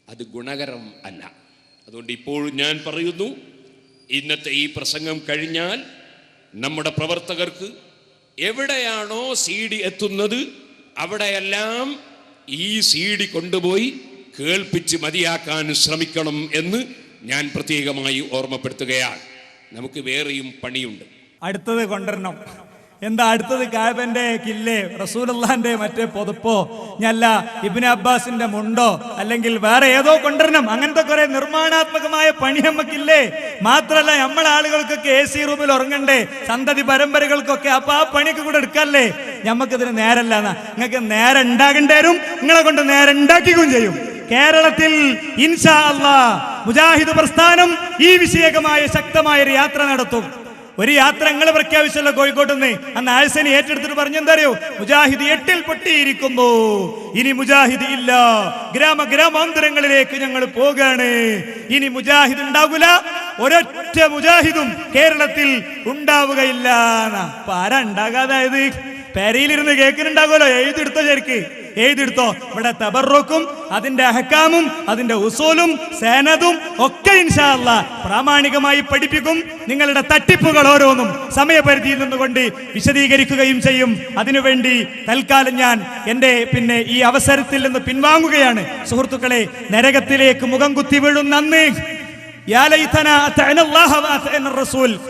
അത് ഗുണകരം അല്ല. അതുകൊണ്ട് ഇപ്പോൾ ഞാൻ പറയുന്നു, ഇന്നത്തെ ഈ പ്രസംഗം കഴിഞ്ഞാൽ നമ്മുടെ പ്രവർത്തകർക്ക് എവിടെയാണോ CD എത്തുന്നത് അവിടെയെല്ലാം ഈ CD കൊണ്ടുപോയി കേൾപ്പിച്ച് മതിയാക്കാൻ ശ്രമിക്കണം എന്ന് ഞാൻ പ്രത്യേകമായി ഓർമ്മപ്പെടുത്തുകയാണ്. നമുക്ക് വേറെയും പണിയുണ്ട്. അടുത്തത് കൊണ്ടുവരണം. എന്താ അടുത്തത്? കാബന്റെ കില്ലേ, റസൂലുള്ളാന്റെ മറ്റേ പൊതുപ്പോ, ഞല്ല ഇബ്നു അബ്ബാസിന്റെ മുണ്ടോ, അല്ലെങ്കിൽ വേറെ ഏതോ കൊണ്ടുവരണം. അങ്ങനത്തെ കുറെ നിർമ്മാണാത്മകമായ പണി നമുക്കില്ലേ? മാത്രല്ല നമ്മളെ ആളുകൾക്കൊക്കെ AC റൂമിൽ ഉറങ്ങണ്ടേ, സന്തതി പരമ്പരകൾക്കൊക്കെ. അപ്പൊ ആ പണിയൊക്കെ കൂടെ എടുക്കാല്ലേ? ഞമ്മക്കിതിന് നേരല്ല. നിങ്ങൾക്ക് നേരെ ഉണ്ടാകേണ്ടി വരും, നിങ്ങളെ കൊണ്ട് നേരെ ഉണ്ടാക്കുകയും ചെയ്യും. കേരളത്തിൽ ഇൻഷാ അല്ലാഹ് മുജാഹിദ് പ്രസ്ഥാനം ഈ വിഷയകമായ ശക്തമായ ഒരു യാത്ര നടത്തും. ഒരു യാത്ര നിങ്ങൾ പ്രഖ്യാപിച്ചല്ലോ കോഴിക്കോട്ട് നിന്ന്. അന്ന് ആഴ്സനി ഏറ്റെടുത്തിട്ട് പറഞ്ഞു, എന്താ അറിയോ, മുജാഹിദ് 8-ൽ പൊട്ടിയിരിക്കുന്നു, ഇനി മുജാഹിദ് ഇല്ല, ഗ്രാമാന്തരങ്ങളിലേക്ക് ഞങ്ങൾ പോകാണ്, ഇനി മുജാഹിദ് ഉണ്ടാകൂല, ഒരൊറ്റ മുജാഹിദും കേരളത്തിൽ ഉണ്ടാവുകയില്ല. അപ്പൊ ആരാ ഉണ്ടാകാതായത്? പെരയിലിരുന്ന് കേൾക്കുന്നുണ്ടാകുമല്ലോ, എഴുതിയെടുത്തോ, ശരിക്ക് എഴുതിയെടുത്തോ. ഇവിടെ തബറുക്കും അതിന്റെ അഹ്കാമും അതിന്റെ ഉസൂലും സനദും ഒക്കെ ഇൻഷാ അല്ലാഹ് പ്രാമാണികമായി പഠിപ്പിക്കും. നിങ്ങളുടെ തട്ടിപ്പുകൾ ഓരോന്നും സമയപരിധിയിൽ നിന്നുകൊണ്ട് വിശദീകരിക്കുകയും ചെയ്യും. അതിനുവേണ്ടി തൽക്കാലം ഞാൻ എന്റെ ഈ അവസരത്തിൽ നിന്ന് പിൻവാങ്ങുകയാണ്. സുഹൃത്തുക്കളെ, നരകത്തിലേക്ക് മുഖം കുത്തി വീഴും നന്ദി.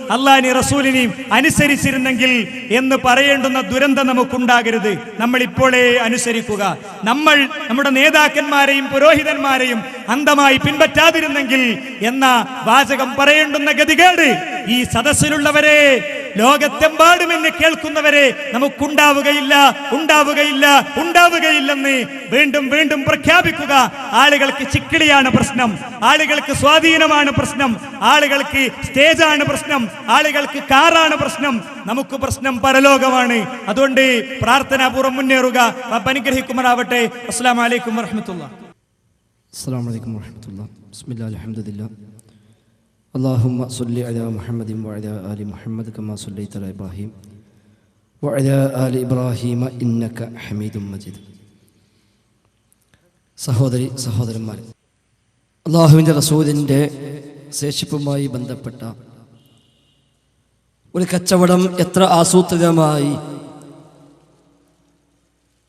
അല്ലാഹുവിനെയും റസൂലിനെയും അനുസരിച്ചിരുന്നെങ്കിൽ എന്ന് പറയേണ്ടുന്ന ദുരന്തം നമുക്കുണ്ടാകരുത്. നമ്മൾ ഇപ്പോഴേ അനുസരിക്കുക. നമ്മൾ നമ്മുടെ നേതാക്കന്മാരെയും പുരോഹിതന്മാരെയും അന്ധമായി പിൻപറ്റാതിരുന്നെങ്കിൽ എന്ന വാചകം പറയേണ്ടുന്ന ഗതികേട് ഈ സദസ്സിലുള്ളവരെ, ലോകത്തെമ്പാടും എന്നെ കേൾക്കുന്നവരെ നമുക്കുണ്ടാവുകയില്ല, ഉണ്ടാവുകയില്ല, ഉണ്ടാവുകയില്ലെന്ന് വീണ്ടും വീണ്ടും പ്രഖ്യാപിക്കുക. ആളുകൾക്ക് ചിക്കിളിയാണ് പ്രശ്നം, ആളുകൾക്ക് സ്വാധീനമാണ് പ്രശ്നം, ആളുകൾക്ക് സ്റ്റേജാണ് പ്രശ്നം, ആളുകൾക്ക് കാറാണ് പ്രശ്നം. നമുക്ക് പ്രശ്നം പരലോകമാണ്. അതുകൊണ്ട് പ്രാർത്ഥനാപൂർവ്വം മുന്നേറുക. റബ്ബ് അനുഗ്രഹിക്കുമാറാവട്ടെ. അസ്സലാമു അലൈക്കും വറഹ്മത്തുള്ളാഹി. അസ്സലാമു അലൈക്കും വറഹ്മത്തുള്ളാഹി. ബിസ്മില്ലാഹിൽ ഹംദുലില്ലാഹ് اللهم صل على محمد وعلى آل محمد كما صليت على إبراهيم وعلى آل إبراهيم إنك حميد مجيد. സഹോദരന്മാരെ, അള്ളാഹുവിൻ്റെ റസൂലിൻ്റെ ശേഷിപ്പുമായി ബന്ധപ്പെട്ട ഒരു കച്ചവടം എത്ര ആസൂത്രിതമായി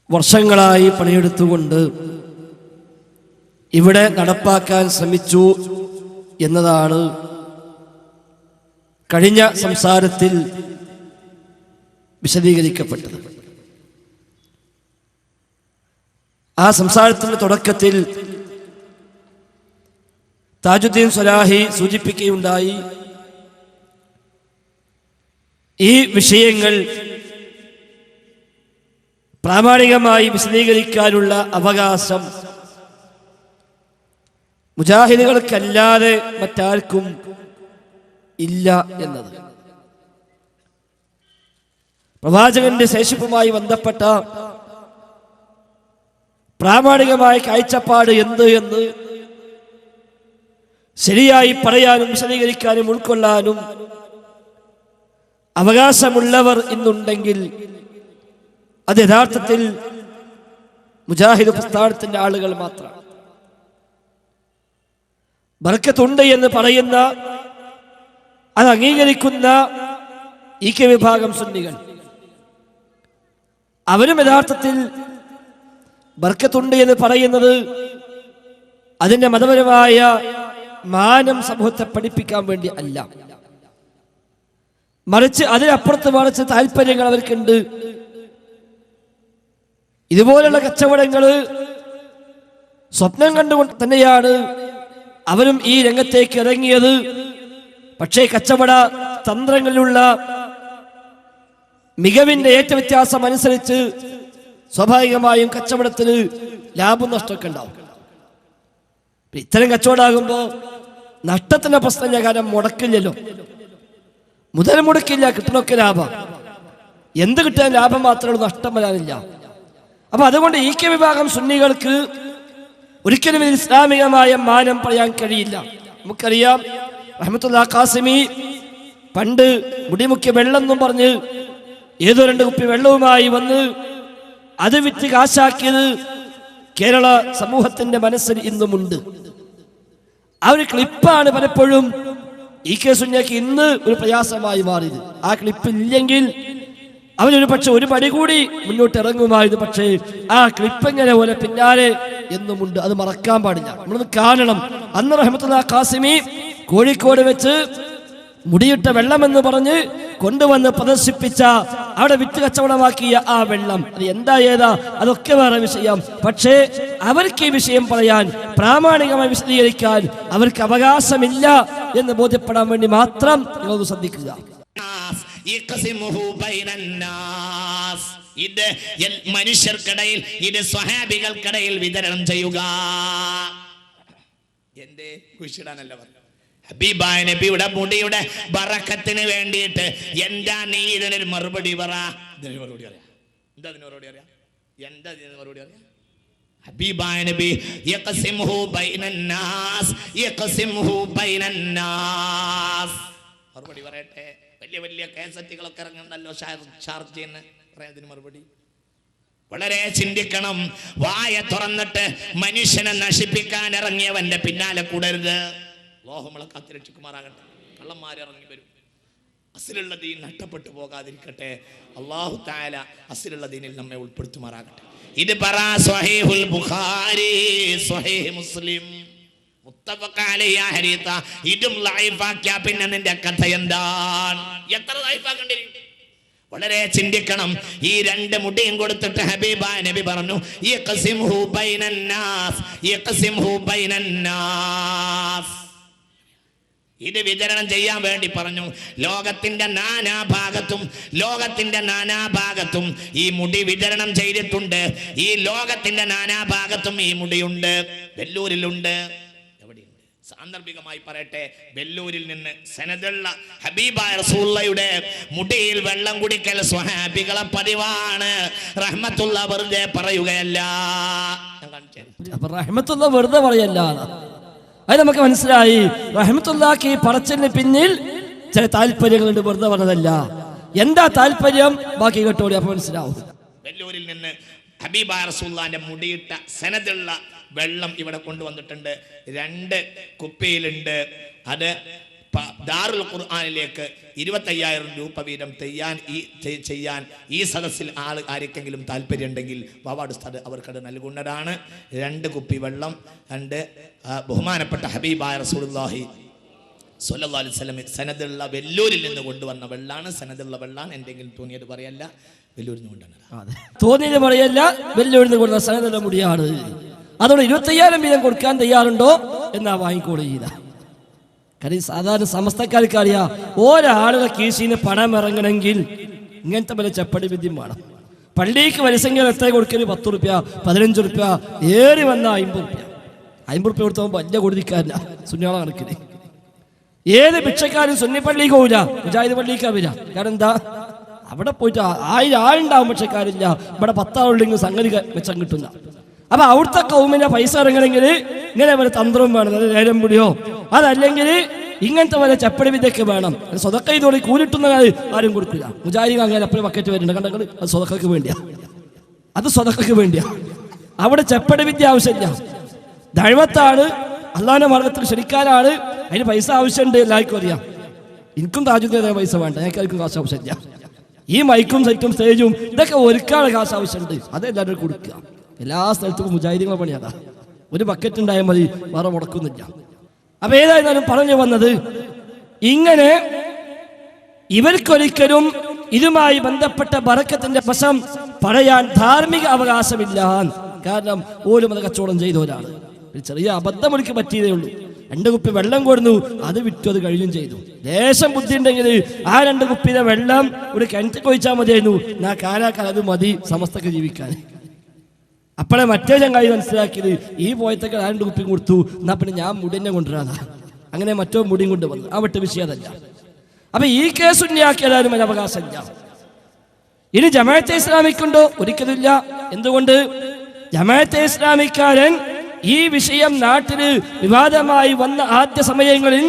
വർഷങ്ങളായി പണിയെടുത്തുകൊണ്ട് ഇവിടെ നടപ്പാക്കാൻ ശ്രമിച്ചു എന്നതാണ് കഴിഞ്ഞ സംസാരത്തിൽ വിശദീകരിക്കപ്പെട്ടത്. ആ സംസാരത്തിൻ്റെ തുടക്കത്തിൽ താജുദ്ദീൻ സ്വലാഹി സൂചിപ്പിക്കുകയുണ്ടായി, ഈ വിഷയങ്ങൾ പ്രാമാണികമായി വിശദീകരിക്കാനുള്ള അവകാശം മുജാഹിദുകൾക്കല്ലാതെ മറ്റാർക്കും ഇല്ല എന്നത്. പ്രവാചകന്റെ ശേഷിപ്പുമായി ബന്ധപ്പെട്ട പ്രാമാണികമായ കാഴ്ചപ്പാട് എന്ത് എന്ന് ശരിയായി പറയാനും വിശദീകരിക്കാനും ഉൾക്കൊള്ളാനും അവകാശമുള്ളവർ ഇന്നുണ്ടെങ്കിൽ അത് യഥാർത്ഥത്തിൽ മുജാഹിദ് പ്രസ്ഥാനത്തിന്റെ ആളുകൾ മാത്രമാണ്. ബർക്കത്തുണ്ട് എന്ന് പറയുന്ന, അത് അംഗീകരിക്കുന്ന വിഭാഗം സുന്നികൾ, അവരും യഥാർത്ഥത്തിൽ ബർക്കത്തുണ്ട് എന്ന് പറയുന്നത് അതിൻ്റെ മതപരമായ മാനം സമൂഹത്തെ പഠിപ്പിക്കാൻ വേണ്ടി അല്ല, മറിച്ച് അതിനപ്പുറത്ത് മറിച്ച് താല്പര്യങ്ങൾ അവർക്കുണ്ട്. ഇതുപോലുള്ള കച്ചവടങ്ങൾ സ്വപ്നം കണ്ടുകൊണ്ട് തന്നെയാണ് അവരും ഈ രംഗത്തേക്ക് ഇറങ്ങിയത്. പക്ഷേ കച്ചവട തന്ത്രങ്ങളിലുള്ള മികവിന്റെ ഏറ്റവ്യത്യാസം അനുസരിച്ച് സ്വാഭാവികമായും കച്ചവടത്തിന് ലാഭം നഷ്ടമൊക്കെ ഉണ്ടാവും. ഇത്തരം കച്ചവടമാകുമ്പോൾ നഷ്ടത്തിന്റെ പ്രശ്നമില്ല, കാരണം മുടക്കില്ലല്ലോ, മുതൽ മുടക്കില്ല, കിട്ടണമൊക്കെ ലാഭം. എന്ത് കിട്ടാൻ ലാഭം മാത്രമേ ഉള്ളൂ, നഷ്ടം വരാനില്ല. അപ്പൊ അതുകൊണ്ട് വിഭാഗം സുന്നികൾക്ക് ഒരിക്കലും ഇസ്ലാമികമായ മാനം പറയാൻ കഴിയില്ല. നമുക്കറിയാം, റഹ്മത്തുള്ളാഹി ഖാസിമി പണ്ട് മുടിമുക്കിയ വെള്ളം എന്നും പറഞ്ഞ് ഏതോ 2 കുപ്പി വെള്ളവുമായി വന്ന് അത് വിറ്റ് കാശാക്കിയത് കേരള സമൂഹത്തിന്റെ മനസ്സിൽ ഇന്നുമുണ്ട്. ആ ഒരു ക്ലിപ്പാണ് പലപ്പോഴും സുന്നിക്ക് ഇന്ന് ഒരു പ്രയാസമായി മാറിയത്. ആ ക്ലിപ്പ് ഇല്ലെങ്കിൽ അവനൊരു പക്ഷെ ഒരു പടി കൂടി മുന്നോട്ട് ഇറങ്ങുമായിരുന്നു. പക്ഷേ ആ ക്ലിപ്പ് എങ്ങനെ പോലെ പിന്നാലെ എന്നുമുണ്ട്, അത് മറക്കാൻ പാടില്ല. നമ്മളൊന്ന് കാണണം. അന്ന് റഹ്മത്തുള്ളാഹി ഖാസിമി കോഴിക്കോട് വെച്ച് മുടിയിട്ട വെള്ളമെന്ന് പറഞ്ഞ് കൊണ്ടുവന്ന് പ്രദർശിപ്പിച്ച, അവിടെ വിറ്റ് കച്ചവടമാക്കിയ ആ വെള്ളം, അത് എന്താ ഏതാ അതൊക്കെ വേറെ വിഷയം. പക്ഷേ അവർക്ക് ഈ വിഷയം പറയാൻ, പ്രാമാണികമായി വിശദീകരിക്കാൻ അവർക്ക് അവകാശമില്ല എന്ന് ബോധ്യപ്പെടാൻ വേണ്ടി മാത്രം നിങ്ങളൊന്ന് ശ്രദ്ധിക്കുക. ഇത് മനുഷ്യർക്കിടയിൽ, ഇത് സ്വഹാബികൾക്കിടയിൽ വിതരണം ചെയ്യുക. എന്തേ കുഴിച്ചിടാനല്ല പറഞ്ഞു. ഹബീബായ നബിയുടെ മുടിയുടെ ബറക്കത്തിന് വേണ്ടിയിട്ട് എന്താ നീ ഇതിനൊരു മറുപടി പറ. ഇതിനൊരു മറുപടി അറിയാം. എന്താ ഇതിന് മറുപടി അറിയാം? എന്താ ഇതിന് മറുപടി അറിയാം? ഹബീബായ നബി യഖസിമുഹു ബൈനന്നാസ്, യഖസിമുഹു ബൈനന്നാസ്. മറുപടി പറയട്ടെ. വലിയ വലിയ കേസറ്റുകളൊക്കെ ഇറങ്ങുന്നല്ലോ ഷാർജന്ന് പറയാതിന് മറുപടി. വളരെ ചിന്തിക്കണം. വായ തുറന്നിട്ട് മനുഷ്യനെ നശിപ്പിക്കാൻ ഇറങ്ങിയവന്റെ പിന്നാലെ കൂടരുത്. അല്ലാഹുമ്മ കാത്തിരക്ഷിക്കുമാറാകട്ടെ. കള്ളന്മാർ ഇറങ്ങി വരും. അസിലുള്ള ദീൻ നഷ്ടപ്പെട്ടു പോകാതിരിക്കട്ടെ. അല്ലാഹു തആല അസിലുള്ള ദീനിൽ നമ്മെ ഉൾപ്പെടുത്തുമാറാകട്ടെ. ഇത് പറ. സ്വഹീഹുൽ ബുഖാരി, സ്വഹീഹ് മുസ്ലിം, മുത്തഫഖ അലൈഹി ഹദീത. ഇതും ലൈഫാക്കിയ പിന്നെ നിന്റെ കഥ എന്താണ്? എത്ര ലൈഫാക്കണ്ടിരിക്കും? വളരെ ചിന്തിക്കണം. ഈ 2 മുടിയും കൊടുത്തിട്ട് ഹബീബായ നബി പറഞ്ഞു, യഖസിമുഹു ബൈനന്നാസ്, യഖസിമുഹു ബൈനന്നാസ്. ഇത് വിതരണം ചെയ്യാൻ വേണ്ടി പറഞ്ഞു. ലോകത്തിന്റെ നാനാഭാഗത്തും ഈ മുടി വിതരണം ചെയ്തിട്ടുണ്ട്. ഈ ലോകത്തിന്റെ നാനാഭാഗത്തും ഈ മുടിയുണ്ട്. വെല്ലൂരിലുണ്ട്. എവിടെയുണ്ട്? സാന്ദർഭികമായി പറയട്ടെ, വെല്ലൂരിൽ നിന്ന് സനദുള്ള ഹബീബായ റസൂലുള്ളാഹിയുടെ മുടിയിൽ വെള്ളം കുടിക്കൽ സ്വഹാബികളെ പതിവാണ്. റഹ്മത്തുള്ള വെറുതെ പറയുകയല്ല. അപ്പൊ റഹ്മത്തുള്ള വെറുതെ പറയല്ല. അത് നമുക്ക് മനസ്സിലായി. റഹ്മത്തുള്ളാഹി പറച്ചിലിന് പിന്നിൽ ചില താല്പര്യങ്ങളുണ്ട്, വെറുതെ പറഞ്ഞതല്ല. എന്താ താല്പര്യം ബാക്കി കേട്ടോടി, അപ്പൊ മനസ്സിലാവും. വെല്ലൂരിൽ നിന്ന് ഹബീബായ റസൂലുള്ളാഹിന്റെ മുടിയിട്ട സനദുള്ള വെള്ളം ഇവിടെ കൊണ്ടുവന്നിട്ടുണ്ട്. 2 കുപ്പിയിലുണ്ട്. അത് ദാറുൽ ഖുർആനിലേക്ക് 25,000 രൂപ വീതം ചെയ്യാൻ ഈ സദസ്സിൽ ആർക്കെങ്കിലും താല്പര്യം ഉണ്ടെങ്കിൽ വാവാട് ഉസ്താദ് അവർക്കത് നൽകുന്നതാണ്. 2 കുപ്പി വെള്ളം, 2 ബഹുമാനപ്പെട്ട ഹബീബായ റസൂലുള്ളാഹി സ്വല്ലല്ലാഹു അലൈഹി വസല്ലം സനദുള്ള വെല്ലൂരിൽ നിന്ന് കൊണ്ടുവന്ന വെള്ളാണ്. സനദുള്ള വെള്ളാണ്. എന്തെങ്കിലും തോന്നിയത് പറയല്ല, വെല്ലൂരിൽ നിന്ന് കൊണ്ടുവന്നത്. തോന്നിയത് പറയല്ല, വെല്ലൂരിൽ നിന്ന് കൊണ്ടുവന്ന സനദുള്ള മുടിയാണ്. അതോടെ 25,000 വീതം കൊടുക്കാൻ തയ്യാറുണ്ടോ എന്നാ വാങ്ങിക്കോളൂ ചെയ്ത. കാര്യം സാധാരണ സമസ്തക്കാർക്ക് അറിയാം, ഒരാളുടെ കീശീന് പണം ഇറങ്ങണമെങ്കിൽ ഇങ്ങനത്തെ പല ചപ്പടി വിദ്യം വേണം. പള്ളിക്ക് വരിസംഖ്യ എത്ര കൊടുക്കല്? 10 റുപ്യ, 15 റുപ്യ, ഏറി വന്ന 50 റുപ്യ. 50 റുപ്യ കൊടുത്തപ്പോൾ വലിയ കൊടുക്കാറില്ല സുന്നിയാളെ കണക്കിന്. ഏത് ഭിക്ഷക്കാരും സുന്നി പള്ളിക്ക് പോവില്ല, മുജാഹിദ് പള്ളിക്കാ വരിക. കാരണം എന്താ? അവിടെ പോയിട്ട് 1000 ആളുണ്ടാവും ഭിക്ഷക്കാരില്ല. ഇവിടെ 10 ആളുണ്ടെങ്കിൽ സംഗതി മെച്ചം കിട്ടുന്ന. അപ്പൊ അവിടുത്തെ കൗമിന്റെ പൈസ ഇറങ്ങണമെങ്കിൽ ഇങ്ങനെ വരെ തന്ത്രം വേണം, അത് നേരം പിടിയോ, അതല്ലെങ്കിൽ ഇങ്ങനത്തെ വരെ ചപ്പടി വിദ്യയൊക്കെ വേണം. സ്വതക്ക ഇതോടെ കൂലിട്ടുന്ന ആരും കൊടുക്കില്ല. മുജാഹിദ് അങ്ങനെ അപ്പഴും ബക്കറ്റ് വരുന്നുണ്ട്, കണ്ടെങ്കിൽ അത് സ്വതക്കക്ക് വേണ്ടിയാ, അത് സ്വതക്കക്ക് വേണ്ടിയാ. അവിടെ ചപ്പടി വിദ്യ ആവശ്യമില്ല. ദൈവത്താണ്, അള്ളാഹിന്റെ മാർഗത്തിൽ ക്ഷണിക്കാനാണ്, അതിന് പൈസ ആവശ്യമുണ്ട്. എല്ലാവർക്കും അറിയാം. എനിക്കും താജുദ്ദീന് പൈസ വേണ്ട, എനിക്കാർക്കും കാശ് ആവശ്യമില്ല. ഈ മൈക്കും സെറ്റും സ്റ്റേജും ഇതൊക്കെ ഒരുക്കാനുള്ള കാശ് ആവശ്യമുണ്ട്, അതെല്ലാവരും കൊടുക്കുക. എല്ലാ സ്ഥലത്തും മുജാഹിദീങ്ങളെ പണി അതാ. ഒരു ബക്കറ്റ് ഉണ്ടായാൽ മതി, വേറെ മുടക്കുന്നില്ല. അപ്പൊ ഏതായിരുന്നാലും പറഞ്ഞു വന്നത്, ഇങ്ങനെ ഇവർക്കൊരിക്കലും ഇതുമായി ബന്ധപ്പെട്ട ബറക്കത്തിന്റെ വശം പറയാൻ ധാർമ്മിക അവകാശമില്ല. കാരണം ഓരും അത് കച്ചവടം ചെയ്തവരാണ്. ചെറിയ അബദ്ധം ഒരിക്കൽ പറ്റിയതേ ഉള്ളൂ. 2 കുപ്പി വെള്ളം കൊടുന്നു, അത് വിറ്റു, അത് കഴിയും ചെയ്തു. ദേശം ബുദ്ധി ഉണ്ടെങ്കിൽ ആ 2 കുപ്പിയിലെ വെള്ളം ഒരു കിണറ്റിൽ കൊഴിച്ചാൽ മതിയായിരുന്നു. ഞാൻ കാലാക്കാൽ അത് മതി സമസ്തക്ക് ജീവിക്കാൻ. അപ്പോഴേ മറ്റേ ചങ്ങായി മനസ്സിലാക്കിയത്, ഈ പോയത്തൊക്കെ 2 കുപ്പിയും കൊടുത്തു, എന്നാ പിന്നെ ഞാൻ മുടിനെ കൊണ്ടുവരാതാ. അങ്ങനെ മറ്റോ മുടിയും കൊണ്ടുവന്നു. ആ വിട്ട് വിഷയം അതല്ല. അപ്പൊ ഈ കേസ് ഉന്നയാക്കിയാലും അതിന് അവകാശമില്ല. ഇനി ജമാഅത്തെ ഇസ്ലാമിക്കുണ്ടോ? ഒരിക്കലില്ല. എന്തുകൊണ്ട്? ജമാഅത്തെ ഇസ്ലാമിക്കാരൻ ഈ വിഷയം നാട്ടില് വിവാദമായി വന്ന ആദ്യ സമയങ്ങളിൽ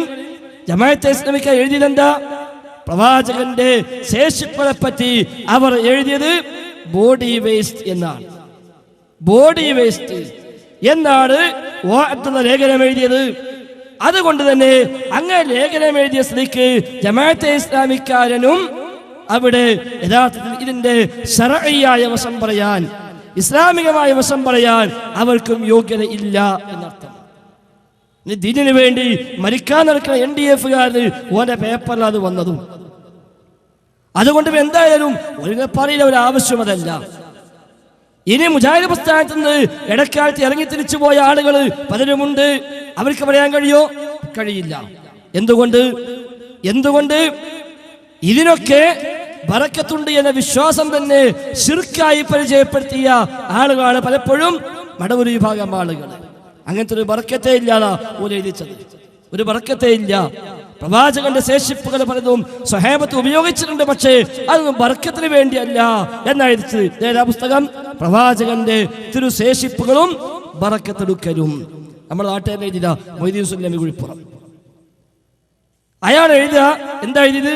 ജമാഅത്തെ ഇസ്ലാമിക്കാർ എഴുതിയതെന്താ? പ്രവാചകന്റെ ശേഷിപ്പുകളെ പറ്റി അവർ എഴുതിയത് ബോഡി വേസ്റ്റ് എന്നാണ്. ബോഡി വേസ്റ്റ് എന്നാണ് ലേഖനം എഴുതിയത്. അതുകൊണ്ട് തന്നെ അങ്ങനെ ലേഖനം എഴുതിയ സ്ഥിതിക്ക് ജമാഅത്തെ ഇസ്ലാമിക്കാരനും അവിടെ യഥാർത്ഥത്തിൽ ഇതിന്റെ ശർഈയായ വശം പറയാൻ, ഇസ്ലാമികമായ വശം പറയാൻ അവർക്കും യോഗ്യത ഇല്ല എന്നർത്ഥം. ദീനിന് വേണ്ടി മരിക്കാൻ നടക്കുന്ന NDF-കാരന് ഓന്റെ പേപ്പറിൽ അത് വന്നതും. അതുകൊണ്ട് എന്തായാലും ഒരു പറയുന്ന ഒരു ആവശ്യം അതല്ല. ഇനി മുജാഹിദ് പ്രസ്ഥാനത്ത് നിന്ന് ഇടക്കാലത്ത് ഇറങ്ങി തിരിച്ചു പോയ ആളുകൾ പലരുമുണ്ട്. അവർക്ക് പറയാൻ കഴിയോ? കഴിയില്ല. എന്തുകൊണ്ട്? ഇതിനൊക്കെ ബറക്കത്തുണ്ട് എന്ന വിശ്വാസം തന്നെ ശിർക്കായി പരിചയപ്പെടുത്തിയ ആളുകളാണ് പലപ്പോഴും മടവൂർ വിഭാഗം ആളുകൾ. അങ്ങനത്തെ ഒരു ബറക്കത്തേ ഇല്ലാതാ എഴുതിച്ചത്. ഒരു ബറക്കത്തേ ഇല്ല. പ്രവാചകന്റെ ശേഷിപ്പുകൾ പലതും സ്വഹാബത്ത് ഉപയോഗിച്ചിട്ടുണ്ട്, പക്ഷേ അതൊന്നും ബർക്കത്തിന് വേണ്ടിയല്ല എന്നായിരിക്കും പുസ്തകം. പ്രവാചകന്റെ തിരുശേഷിപ്പുകളും ബറക്കത്തെടുക്കലും. നമ്മുടെ നാട്ടുകാരൻ എഴുതിയ മൊയ്തീൻ സുല്ലമി കുഴിപ്പുറം, അയാൾ എഴുതുക എന്താ എഴുതിയത്?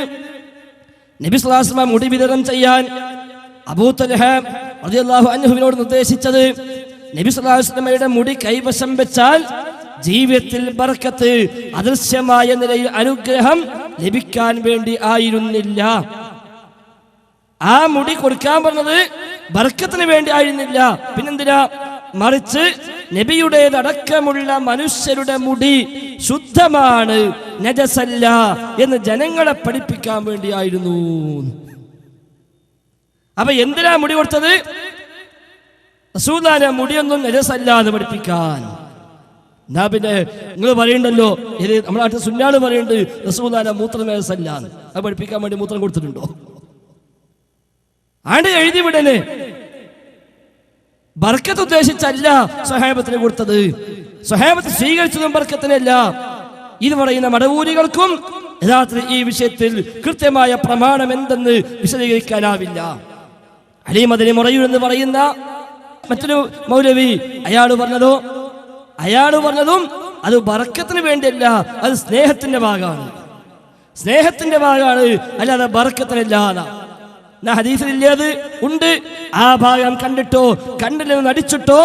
നബി സ്വല്ലല്ലാഹു അലൈഹി വസല്ലം മുടി വിതരണം ചെയ്യാൻ അബൂ തൽഹ റളിയല്ലാഹു അൻഹുവിനോട് നിർദ്ദേശിച്ചത് നബി സ്വല്ലല്ലാഹു അലൈഹി വസല്ലമയുടെ മുടി കൈവശം വെച്ചാൽ ജീവിതത്തിൽ ബർക്കത്ത്, അദൃശ്യമായ നിലയിൽ അനുഗ്രഹം ലഭിക്കാൻ വേണ്ടി ആയിരുന്നില്ല. ആ മുടി കൊടുക്കാൻ പറഞ്ഞത് ബർക്കത്തിന് വേണ്ടി ആയിരുന്നില്ല, പിന്നെന്തിനാ? മറിച്ച് നബിയുടേതടക്കമുള്ള മനുഷ്യരുടെ മുടി ശുദ്ധമാണ്, നജസല്ല എന്ന് ജനങ്ങളെ പഠിപ്പിക്കാൻ വേണ്ടിയായിരുന്നു. അപ്പൊ എന്തിനാ മുടി കൊടുത്തത്? റസൂലുള്ളാഹിന്റെ മുടിയൊന്നും നജസല്ല എന്ന് പഠിപ്പിക്കാൻ. എന്നാ പിന്നെ നിങ്ങൾ പറയണ്ടല്ലോ, ഇത് നമ്മുടെ നാട്ടിൽ സുന്നാള് പറയുന്നുണ്ട് റസൂലുള്ളാഹിന്റെ മൂത്രം നജസല്ല, അത് പഠിപ്പിക്കാൻ വേണ്ടി മൂത്രം കൊടുത്തിട്ടുണ്ടോ? ആണ്ട് എഴുതി വിടനെ. ബർക്കത്ത് ഉദ്ദേശിച്ചല്ല സ്വഹാബത്തിന് കൊടുത്തത്. സ്വഹാബത്ത് സ്വീകരിച്ചതും ബർക്കത്തിനല്ല. ഇത് പറയുന്ന മടവൂരികൾക്കും യഥാർത്ഥത്തിൽ ഈ വിഷയത്തിൽ കൃത്യമായ പ്രമാണം എന്തെന്ന് വിശദീകരിക്കാനാവില്ല. അലി മദനി മുറയൂർ എന്ന് പറയുന്ന മറ്റൊരു മൗലവി, അയാൾ പറഞ്ഞതും അത് ബറക്കത്തിന് വേണ്ടിയല്ല, അത് സ്നേഹത്തിന്റെ ഭാഗമാണ്. സ്നേഹത്തിന്റെ ഭാഗമാണ്, അല്ലാതെ ബറക്കത്തിനല്ല. ഹദീസിലില്ലേത് ഉണ്ട്. ആ ഭാഗം കണ്ടിട്ടോ കണ്ടില്ലെന്ന് നടിച്ചിട്ടോ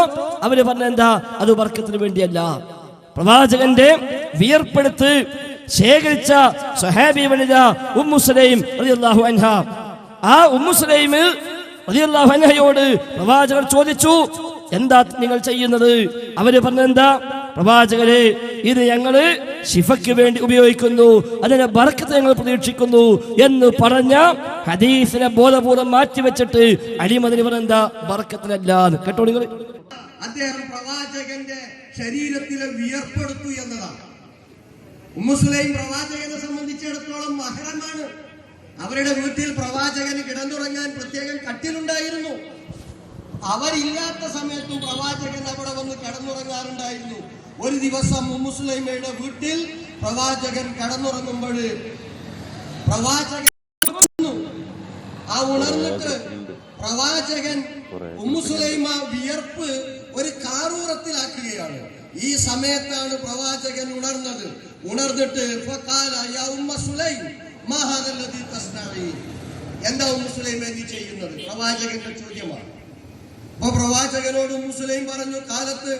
അവര് പറഞ്ഞെന്താ, അത് ബർക്കത്തിന് വേണ്ടിയല്ല. പ്രവാചകന്റെ വിയർപ്പെടുത്ത് ശേഖരിച്ച സ്വഹാബി വനിത ഉമ്മു സുലൈം റളിയല്ലാഹു അൻഹ, ആ ഉമ്മു സുലൈം റളിയല്ലാഹു അൻഹയോട് പ്രവാചകർ ചോദിച്ചു, എന്താ നിങ്ങൾ ചെയ്യുന്നത്? അവര് പറഞ്ഞെന്താ, പ്രവാചകരെ, ഇത് ഞങ്ങള് ശിഫയ്ക്ക് വേണ്ടി ഉപയോഗിക്കുന്നു, അതിനെ ബർക്കത്ത് ഞങ്ങൾ പ്രതീക്ഷിക്കുന്നു എന്ന് പറഞ്ഞ ഹദീസിനെ ബോധപൂർവം മാറ്റിവെച്ചിട്ട് അലിമദിനി പറഞ്ഞെന്താ, ബർക്കത്തിനല്ല. കേട്ടോ നിങ്ങൾ, അദ്ദേഹം പ്രവാചകന്റെ ശരീരത്തിലെ വിയർപ്പെടുത്തു എന്നതാണ്. ഉമ്മു സുലൈം പ്രവാചകനെ സംബന്ധിച്ചിടത്തോളം മഹ്റമാണ്. അവരുടെ വീട്ടിൽ പ്രവാചകന് കിടന്നുറങ്ങാൻ പ്രത്യേകം കട്ടിലുണ്ടായിരുന്നു. അവരില്ലാത്ത സമയത്തും പ്രവാചകൻ അവിടെ വന്ന് കിടന്നുറങ്ങാറുണ്ടായിരുന്നു. ഒരു ദിവസം ഉമ്മു സുലൈമയുടെ വീട്ടിൽ പ്രവാചകൻ കിടന്നുറങ്ങുമ്പോൾ പ്രവാചകൻ ആ ഉണർന്നിട്ട് പ്രവാചകൻ ഉമ്മു സുലൈമ വിയർപ്പ് ഒരു കാറൂറത്തിലാക്കുകയാണ്. ഈ സമയത്താണ് പ്രവാചകൻ ഉണർന്നത്. ഉണർന്നിട്ട് എന്താ ഉമ്മു സുലൈമ നീ ചെയ്യുന്നത്? പ്രവാചകന്റെ ചോദ്യമാണ്. അപ്പൊ പ്രവാചകനോട് ഉമ്മു സുലൈം പറഞ്ഞു, കാലത്ത്